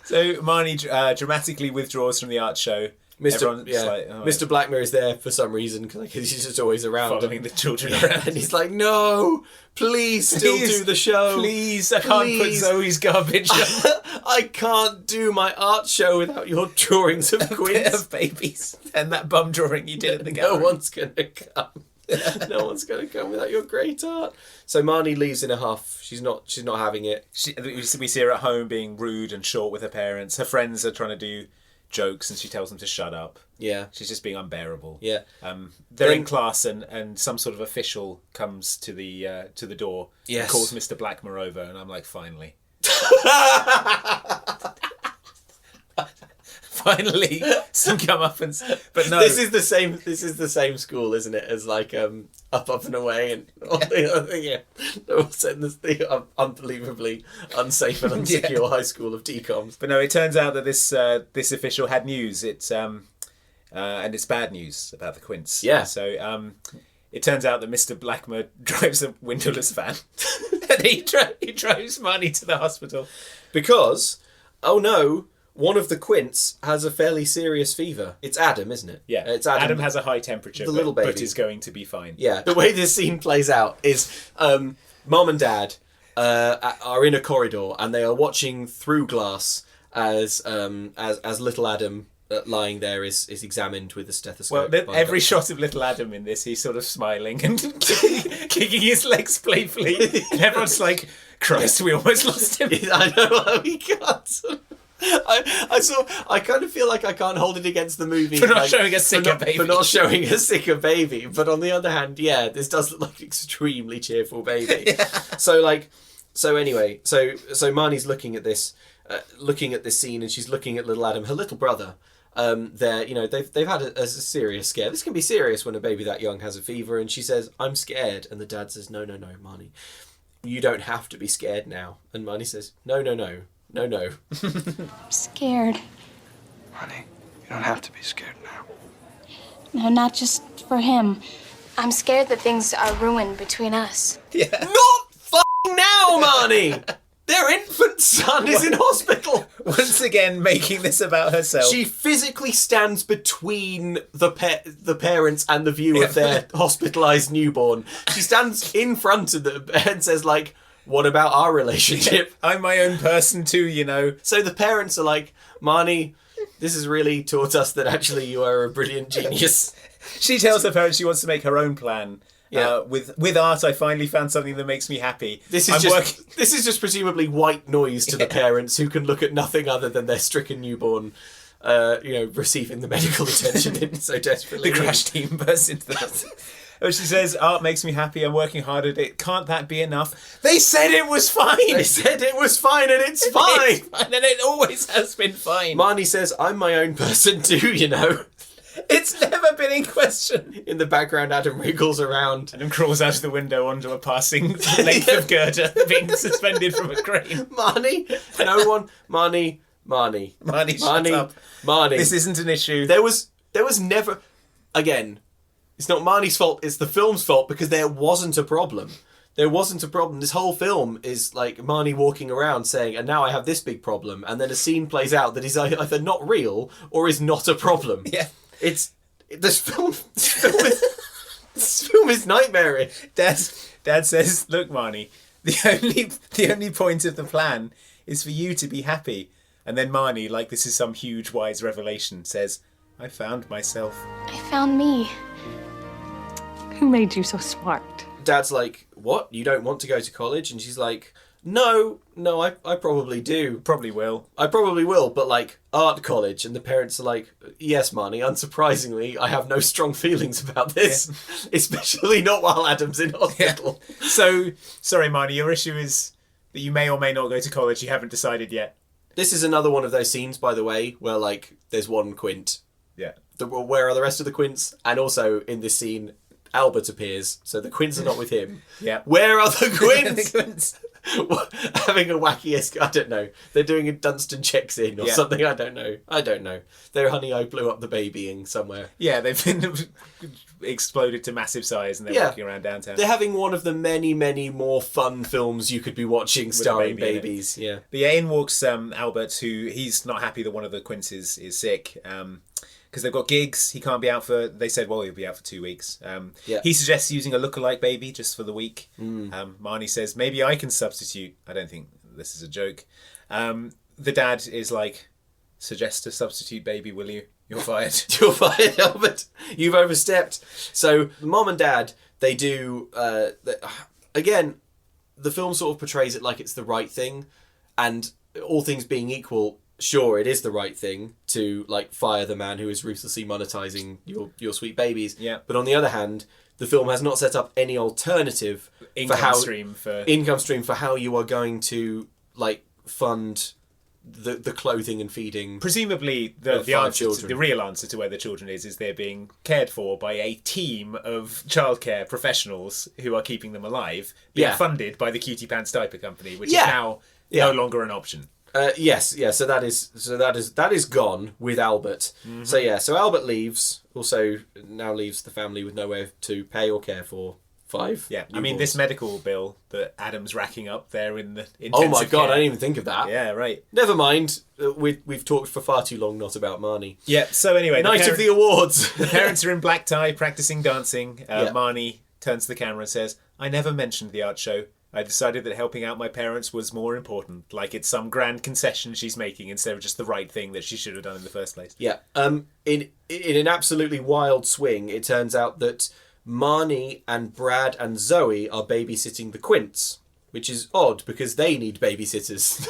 So Marnie dramatically withdraws from the art show. Mr. Blackmore is there for some reason because he's just always around, following the children around, and he's like, "No, please, still do the show. Please, I can't put Zoe's garbage on. I can't do my art show without your drawings of Quints of babies and that bum drawing you did at the gallery. No one's gonna come. No one's going to come without your great art." So Marnie leaves in a huff. She's not having it. We see her at home being rude and short with her parents. Her friends are trying to do jokes and she tells them to shut up. Yeah. She's just being unbearable. Yeah. They're in class and some sort of official comes to the door and calls Mr. Blackmore over, and I'm like, finally. Finally, some comeuppance. But no, this is the same school, isn't it? As like Up and Away and all the other thing. Yeah, they're all set in the unbelievably unsafe and unsecure high school of DCOMs. But no, it turns out that this official had news. and it's bad news about the Quints. Yeah. So it turns out that Mr. Blackmer drives a windowless van, and he drives Marnie to the hospital because, oh no, one of the Quints has a fairly serious fever. It's Adam, isn't it? Yeah, it's Adam. Adam has a high temperature, the little baby, but is going to be fine. Yeah, the way this scene plays out is Mom and Dad are in a corridor and they are watching through glass as little Adam lying there is examined with a stethoscope. Well, every shot of little Adam in this, he's sort of smiling and kicking his legs playfully, and everyone's like, "Christ, we almost lost him." I know, we can't. I kind of feel like I can't hold it against the movie for not showing a sicker baby. For not showing a sicker baby, but on the other hand, yeah, this does look like an extremely cheerful baby. Yeah. So anyway, so Marnie's looking at this scene, and she's looking at little Adam, her little brother. They've had a serious scare. This can be serious when a baby that young has a fever, and she says, "I'm scared," and the dad says, "No, Marnie, you don't have to be scared now." And Marnie says, No. I'm scared. Honey, you don't have to be scared now. No, not just for him. I'm scared that things are ruined between us. Yeah. Not f***ing now, Marnie! Their infant son is in hospital! Once again, making this about herself. She physically stands between the parents and the view of their hospitalised newborn. She stands in front of them and says, like, "What about our relationship?" Yeah, I'm my own person too, you know. So the parents are like, "Marnie, this has really taught us that actually you are a brilliant genius." She tells her parents she wants to make her own plan. Yeah. With art, I finally found something that makes me happy. This is just presumably white noise to the parents who can look at nothing other than their stricken newborn, receiving the medical attention it so desperately. The crash team bursts into the... Oh, she says, "Art makes me happy. I'm working hard at it. Can't that be enough?" They said it was fine. They said it was fine, and it's fine. It's fine, and it always has been fine. Marnie says, "I'm my own person too, you know." It's never been in question. In the background, Adam wriggles around. Adam crawls out of the window onto a passing length of girder being suspended from a crane. Marnie, no one. Marnie, shut up. Marnie. This isn't an issue. There was never. Again, it's not Marnie's fault. It's the film's fault because there wasn't a problem. There wasn't a problem. This whole film is like Marnie walking around saying, "And now I have this big problem," and then a scene plays out that is either not real or is not a problem. Yeah. This film is nightmarish. Dad says, "Look, Marnie, the only point of the plan is for you to be happy." And then Marnie, like this is some huge wise revelation, says, "I found myself." I found me. Who made you so smart? Dad's like, "What? You don't want to go to college?" And she's like, No, I probably do. Probably will. I probably will, but like art college. And the parents are like, "Yes, Marnie, unsurprisingly, I have no strong feelings about this, especially not while Adam's in hospital." Yeah. So, sorry, Marnie, your issue is that you may or may not go to college. You haven't decided yet. This is another one of those scenes, by the way, where like there's one Quint. Yeah. Where are the rest of the Quints? And also in this scene, Albert appears, so the Quints are not with him. Yeah. Where are the Quints? Having a wacky I don't know. They're doing a Dunstan checks in or something. I don't know. They're Honey, I Blew Up the Babying somewhere. Yeah, they've been exploded to massive size and they're walking around downtown. They're having one of the many, many more fun films you could be watching starring babies. Yeah. But yeah, in walks Albert, who he's not happy that one of the Quints is sick. Because they've got gigs, he can't be out for... They said, well, he'll be out for 2 weeks. He suggests using a lookalike baby just for the week. Marnie says, maybe I can substitute. I don't think this is a joke. The dad is like, suggest a substitute baby, will you? You're fired. You're fired, Albert. You've overstepped. So, Mom and Dad, they do... again, the film sort of portrays it like it's the right thing. And all things being equal... Sure, it is the right thing to like fire the man who is ruthlessly monetizing your sweet babies. Yeah. But on the other hand, the film has not set up any alternative income stream for how you are going to like fund the clothing and feeding. Presumably, the real answer to where the children is they're being cared for by a team of childcare professionals who are keeping them alive, being funded by the Cutie Pants Diaper Company, which is now no longer an option. Yes. So that is gone with Albert. Mm-hmm. So Albert leaves. Also now leaves the family with nowhere to pay or care for 5. Yeah, I mean, this medical bill that Adam's racking up there in the intensive Oh my god, care. I didn't even think of that. Yeah, right. Never mind. We've talked for far too long not about Marnie. Yeah, so anyway... Night of the awards. The parents are in black tie, practicing dancing. Yeah. Marnie turns to the camera and says, I never mentioned the art show. I decided that helping out my parents was more important. Like it's some grand concession she's making instead of just the right thing that she should have done in the first place. Yeah. In an absolutely wild swing, it turns out that Marnie and Brad and Zoe are babysitting the Quints, which is odd because they need babysitters.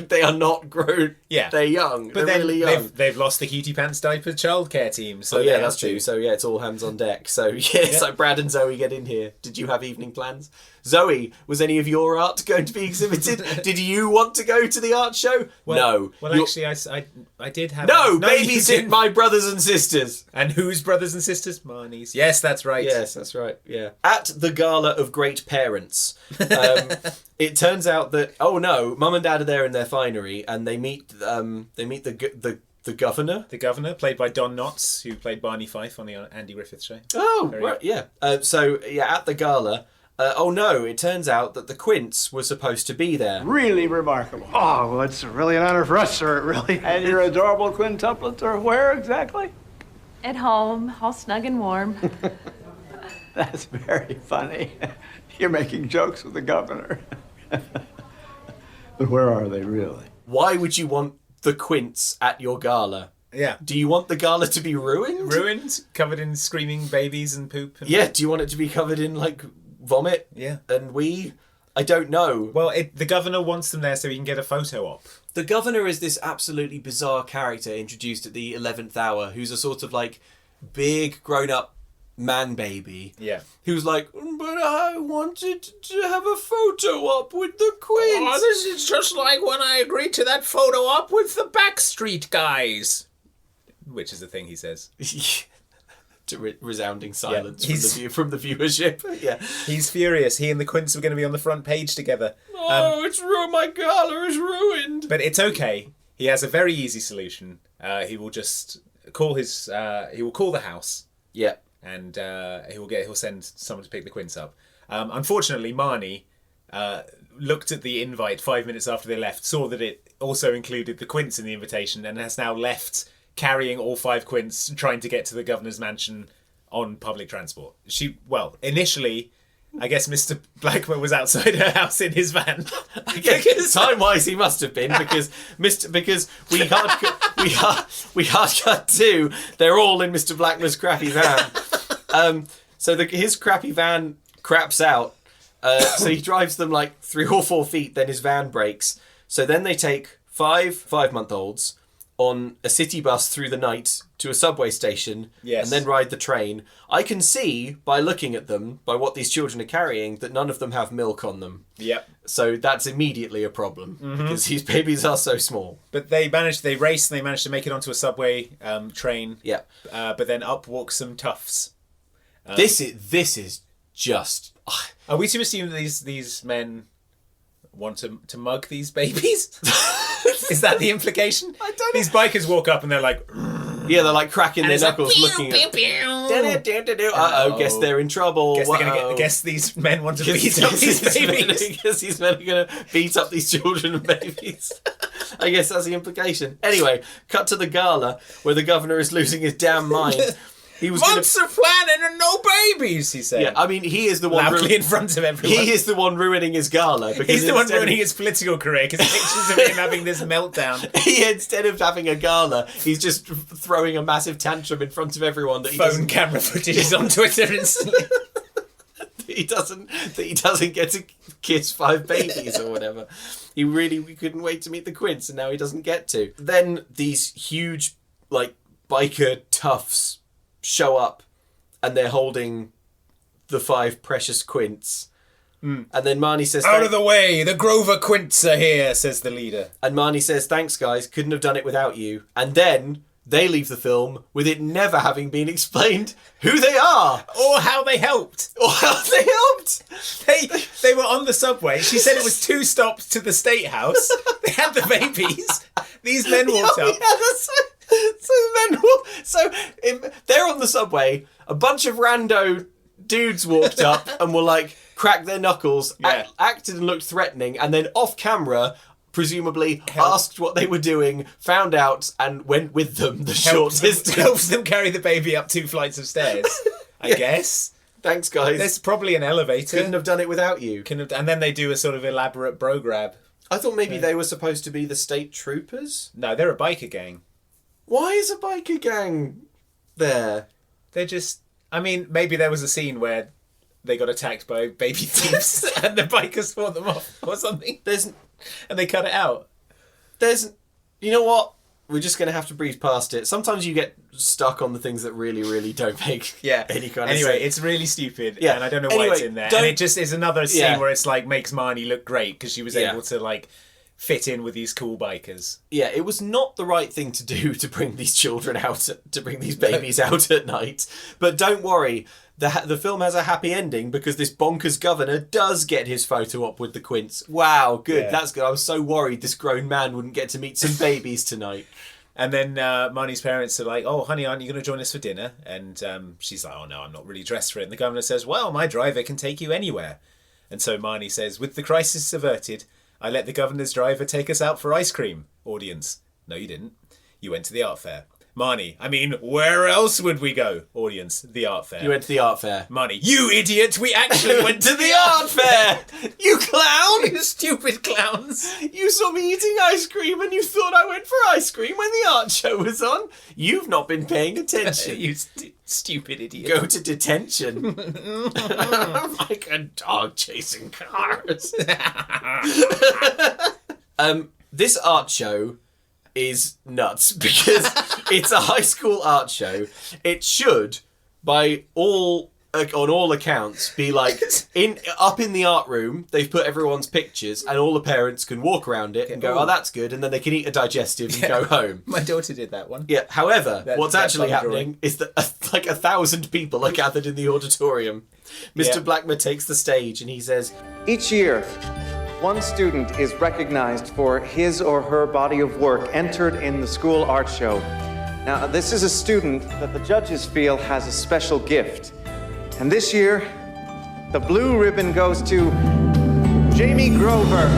They are not grown. Yeah, they're young. But they're really young. They've lost the cutie pants diaper childcare team. So yeah, that's true. So yeah, it's all hands on deck. So it's like Brad and Zoe get in here. Did you have evening plans? Zoe, was any of your art going to be exhibited? Did you want to go to the art show? No. Well, actually, I did have... No, babysit my brothers and sisters. And whose brothers and sisters? Marnie's. Yes, that's right. Yes, that's right. Yeah. At the Gala of Great Parents, it turns out that, oh no, Mum and Dad are there in their finery, and they meet the governor. The governor, played by Don Knotts, who played Barney Fife on the Andy Griffith Show. Oh, Very right, good. yeah. At the gala, oh no, it turns out that the Quints were supposed to be there. Really remarkable. Oh, well, it's really an honor for us, sir, it really. And your adorable quintuplets are where exactly? At home, all snug and warm. That's very funny. You're making jokes with the governor. But where are they really? Why would you want the Quints at your gala? Yeah. Do you want the gala to be ruined? Ruined? Covered in screaming babies and poop? Yeah, do you want it to be covered in, like, vomit? Yeah. And wee? I don't know. Well, the governor wants them there so he can get a photo op. The governor is this absolutely bizarre character introduced at the 11th hour, who's a sort of, like, big, grown-up man baby. Yeah. Who's like, but I wanted to have a photo op with the Quints. Oh, this is just like when I agreed to that photo op with the Backstreet guys. Which is the thing he says. To resounding silence from the viewership. Yeah. He's furious. He and the Quints are going to be on the front page together. Oh, it's ruined. My gala is ruined. But it's okay. He has a very easy solution. He will just call he will call the house. Yeah. And he'll send someone to pick the Quints up. Unfortunately, Marnie looked at the invite 5 minutes after they left, saw that it also included the Quints in the invitation, and has now left carrying all 5 Quints, trying to get to the governor's mansion on public transport. Initially, I guess Mr. Blackman was outside her house in his van. I guess time-wise he must have been because we hard cut to they're all in Mr. Blackman's crappy van. His crappy van craps out. So he drives them like 3 or 4 feet. Then his van breaks. So then they take 5-month-olds on a city bus through the night to a subway station, yes, and then ride the train. I can see, by looking at them, by what these children are carrying, that none of them have milk on them. Yep. So that's immediately a problem, because these babies are so small. But they race and they managed to make it onto a subway train. Yeah. But then up walk some toughs. This is just... Are we to assume that these men want to mug these babies? Is that the implication? I don't know. These bikers walk up and they're like... Yeah, they're like cracking their knuckles, like, looking at... Uh-oh, guess they're in trouble. Guess these men want to beat up these babies. Guess these men are going to beat up these children and babies. I guess that's the implication. Anyway, cut to the gala, where the governor is losing his damn mind. He was months of planning and no babies, he said. Yeah, I mean, he is the one... Loudly in front of everyone. He is the one ruining his gala. Because he's the one ruining his political career, because pictures of him having this meltdown. Instead of having a gala, he's just throwing a massive tantrum in front of everyone. That Phone camera footage is on Twitter instantly. He doesn't get to kiss 5 babies or whatever. We couldn't wait to meet the Quints, and now he doesn't get to. Then these huge, like, biker toughs show up, and they're holding the 5 precious Quints. And then Marnie says... Out of the way! The Grover Quints are here, says the leader. And Marnie says, thanks, guys. Couldn't have done it without you. And then they leave the film with it never having been explained who they are. Or how they helped. They were on the subway. She said it was 2 stops to the State House. They had the babies. These men walked up. They're on the subway. A bunch of rando dudes walked up and were like, cracked their knuckles, acted and looked threatening, and then off camera, presumably asked what they were doing, found out, and went with them the short distance. Helps them carry the baby up 2 flights of stairs, I guess. Thanks, guys. There's probably an elevator. Couldn't have done it without you. And then they do a sort of elaborate bro grab. I thought maybe they were supposed to be the state troopers. No, they're a biker gang. Why is a biker gang there? They're just... I mean, maybe there was a scene where they got attacked by baby thieves and the bikers fought them off or something. And they cut it out. You know what? We're just going to have to breeze past it. Sometimes you get stuck on the things that really, really don't make any kind of sense. Anyway, it's really stupid, and I don't know why it's in there. And it just is another scene where it's like makes Marnie look great because she was able to like fit in with these cool bikers. Yeah, it was not the right thing to do to bring these children out, to bring these babies out at night. But don't worry, the film has a happy ending because this bonkers governor does get his photo op with the Quints. Wow, good, that's good. I was so worried this grown man wouldn't get to meet some babies tonight. And then Marnie's parents are like, oh, honey, aren't you going to join us for dinner? And she's like, oh, no, I'm not really dressed for it. And the governor says, well, my driver can take you anywhere. And so Marnie says, with the crisis averted, I let the governor's driver take us out for ice cream. Audience, no, you didn't. You went to the art fair. Marnie, I mean, where else would we go? Audience, the art fair. You went to the art fair. Marnie, you idiot, we actually went to the art fair. You clown. You stupid clowns. You saw me eating ice cream and you thought I went for ice cream when the art show was on. You've not been paying attention. You stupid idiot. Go to detention. Like a dog chasing cars. This art show is nuts because it's a high school art show. It should, on all accounts, be like up in the art room. They've put everyone's pictures, and all the parents can walk around it and go, "Oh, that's good," and then they can eat a digestive and go home. My daughter did that one. Yeah. However, what's actually happening is that like 1,000 people are gathered in the auditorium. Mr. Blackmer takes the stage and he says, "Each year, one student is recognized for his or her body of work entered in the school art show. Now, this is a student that the judges feel has a special gift. And this year, the blue ribbon goes to Jamie Grover."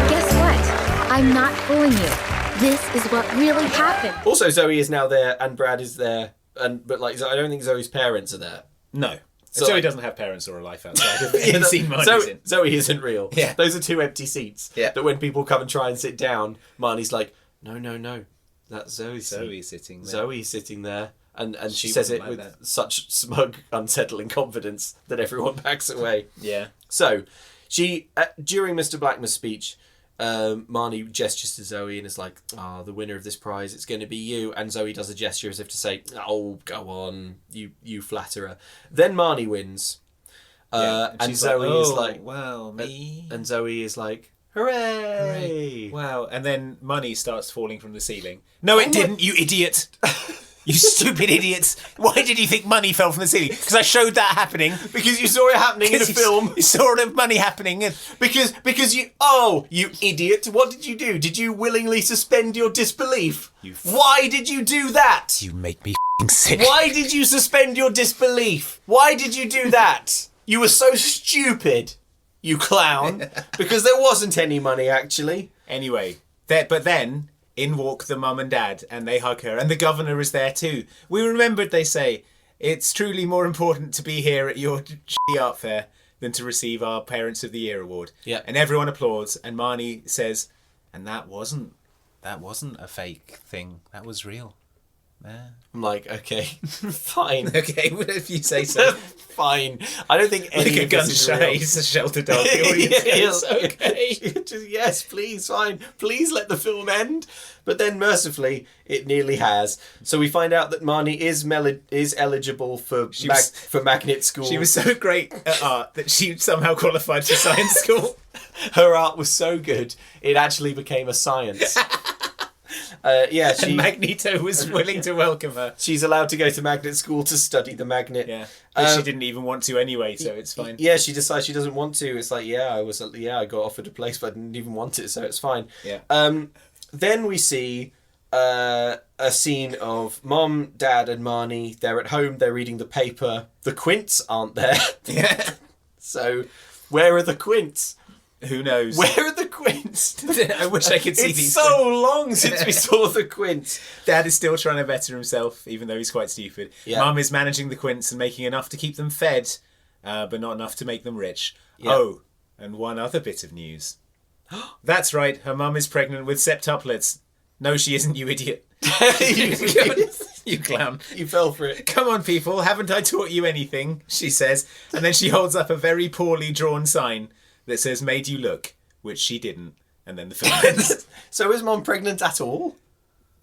Guess what? I'm not fooling you. This is what really happened. Also, Zoe is now there and Brad is there, but I don't think Zoe's parents are there. No. Zoe doesn't have parents or a life outside of the scene Marnie's in. Zoe isn't real. Yeah. Those are 2 empty seats. Yeah. That when people come and try and sit down, Marnie's like, no. That's Zoe's seat. Zoe's sitting there. Zoe's sitting there. And she She says it wouldn't with like that. such smug, unsettling confidence that everyone backs away. Yeah. So, during Mr. Blackmer's speech, Marnie gestures to Zoe and is like, the winner of this prize, it's going to be you. And Zoe does a gesture as if to say, oh, go on, you flatterer. Then Marnie wins. And Zoe is like, well, me. And Zoe is like, hooray! Wow. And then money starts falling from the ceiling. No, it didn't, you idiot. You stupid idiots. Why did you think money fell from the ceiling? Because I showed that happening. Because you saw it happening in the film. You saw the money happening. Because you... Oh, you idiot. What did you do? Did you willingly suspend your disbelief? Why did you do that? You make me f***ing sick. Why did you suspend your disbelief? Why did you do that? You were so stupid, you clown. Because there wasn't any money, actually. Anyway, but then... in walk the mum and dad, and they hug her, and the governor is there too. We remembered, they say, it's truly more important to be here at your art fair than to receive our Parents of the Year award. Yeah. And everyone applauds, and Marnie says, and that wasn't a fake thing. That was real. I'm like, okay, fine. Okay, well, if you say so. Fine. I don't think any like a of this is real. he's a shelter dog. The audience goes, okay. Just, yes, please, fine. Please let the film end. But then, mercifully, it nearly has. So we find out that Marnie is eligible for magnet school. She was so great at art that she somehow qualified for science school. Her art was so good, it actually became a science. And Magneto was willing to welcome her. She's allowed to go to magnet school to study the magnet. Yeah, but she didn't even want to anyway, so it's fine. Yeah, she decides she doesn't want to. It's like, I got offered a place, but I didn't even want it, so it's fine. Yeah. Then we see a scene of Mom, Dad, and Marnie. They're at home. They're reading the paper. The Quints aren't there. Yeah. So, where are the Quints? Who knows? Where are the Quints? I wish I could see it's these. It's so long since we saw the Quints. Dad is still trying to better himself, even though he's quite stupid. Yeah. Mum is managing the Quints and making enough to keep them fed, but not enough to make them rich. Yeah. Oh, and one other bit of news. That's right, her mum is pregnant with septuplets. No, she isn't, you idiot. You clown. You fell for it. Come on, people, haven't I taught you anything? She says, and then she holds up a very poorly drawn sign that says, made you look, which she didn't. And then the film ends. So is Mom pregnant at all?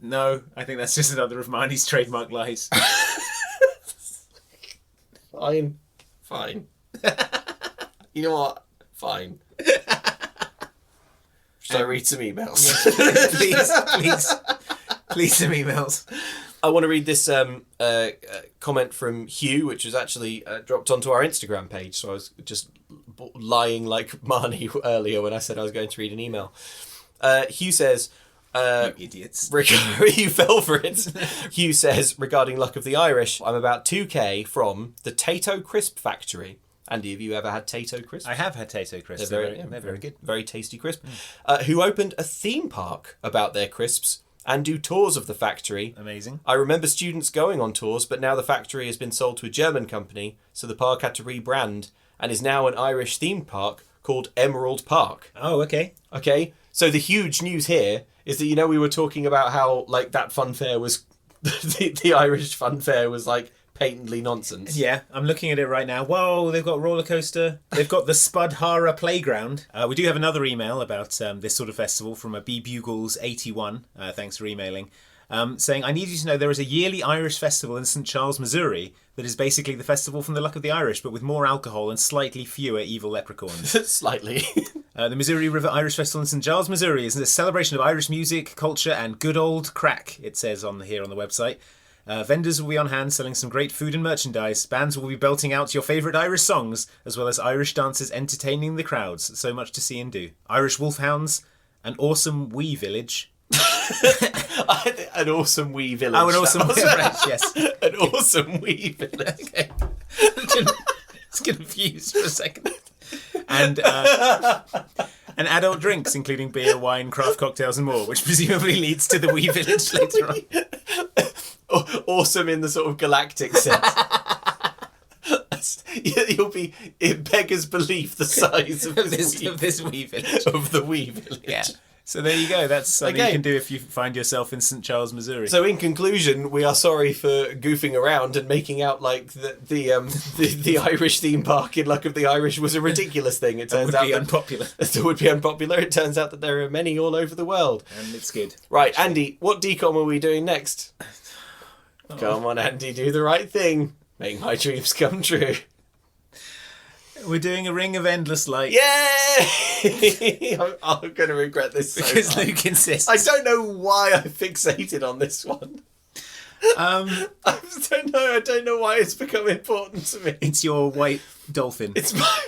No, I think that's just another of Marnie's trademark lies. Fine. You know what? Fine. Should I read some emails? Please some emails. I want to read this comment from Hugh, which was actually dropped onto our Instagram page. So I was just lying like Marnie earlier when I said I was going to read an email. Hugh says... you idiots. You fell for it. Hugh says, regarding Luck of the Irish, I'm about 2k from the Tato Crisp Factory. Andy, have you ever had Tato Crisp? I have had Tato Crisp. They're very good. Very tasty crisp. Who opened a theme park about their crisps and do tours of the factory. Amazing. I remember students going on tours, but now the factory has been sold to a German company, so the park had to rebrand and is now an Irish themed park called Emerald Park. Oh, okay. Okay, so the huge news here is that, we were talking about how, like, that fun fair was... the Irish fun fair was, like, patently nonsense. Yeah, I'm looking at it right now. Whoa, they've got roller coaster. They've got the Spudhara Playground. We do have another email about this sort of festival from a B Bugles 81. Thanks for emailing. Saying, I need you to know there is a yearly Irish festival in St. Charles, Missouri that is basically the festival from the Luck of the Irish, but with more alcohol and slightly fewer evil leprechauns. Slightly. The Missouri River Irish Festival in St. Charles, Missouri is a celebration of Irish music, culture, and good old crack, it says here on the website. Vendors will be on hand selling some great food and merchandise. Bands will be belting out your favourite Irish songs, as well as Irish dancers entertaining the crowds. So much to see and do. Irish wolfhounds, an awesome wee village. An awesome wee village. Oh, an awesome wee village, yes. An awesome wee village. Okay. I was confused for a second. And and adult drinks, including beer, wine, craft cocktails, and more, which presumably leads to the wee village later on. Awesome in the sort of galactic sense. You'll be in beggars belief the size of this wee village. Of the wee village. Yeah. So there you go. That's something you can do if you find yourself in St. Charles, Missouri. So in conclusion, we are sorry for goofing around and making out like the Irish theme park in Luck of the Irish was a ridiculous thing. It turns out unpopular. It would be unpopular. It turns out that there are many all over the world. And it's good. Right, Andy, what DCOM are we doing next? Oh. Come on, Andy, do the right thing. Make my dreams come true. We're doing a Ring of Endless Light. Yay! I'm going to regret this because Luke insists. I don't know why I fixated on this one. I don't know why it's become important to me. It's your white dolphin. It's my...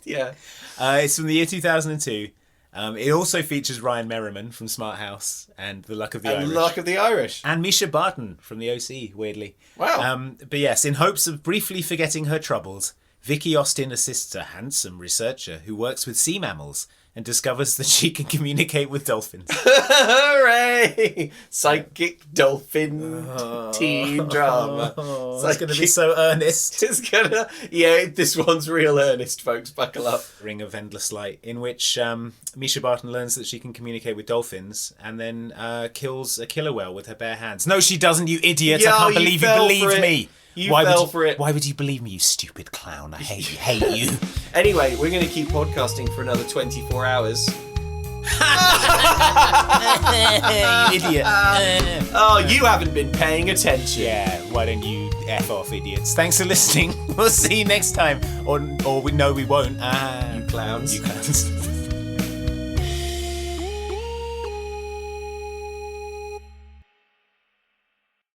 Yeah. It's from the year 2002. It also features Ryan Merriman from Smart House and The Luck of the Irish. Luck of the Irish. And Misha Barton from the OC, weirdly. Wow. But yes, in hopes of briefly forgetting her troubles, Vicky Austin assists a handsome researcher who works with sea mammals and discovers that she can communicate with dolphins. Hooray! Psychic dolphin teen drama. It's going to be so earnest. This one's real earnest, folks. Buckle up. Ring of Endless Light, in which Misha Barton learns that she can communicate with dolphins and then kills a killer whale with her bare hands. No, she doesn't, you idiot. I can't believe you believed me. Why would you believe me, you stupid clown? I hate you. Anyway, we're going to keep podcasting for another 24 hours. You idiot. You haven't been paying attention. Yeah, why don't you F off, idiots? Thanks for listening. We'll see you next time. Or we won't. You clowns. You clowns.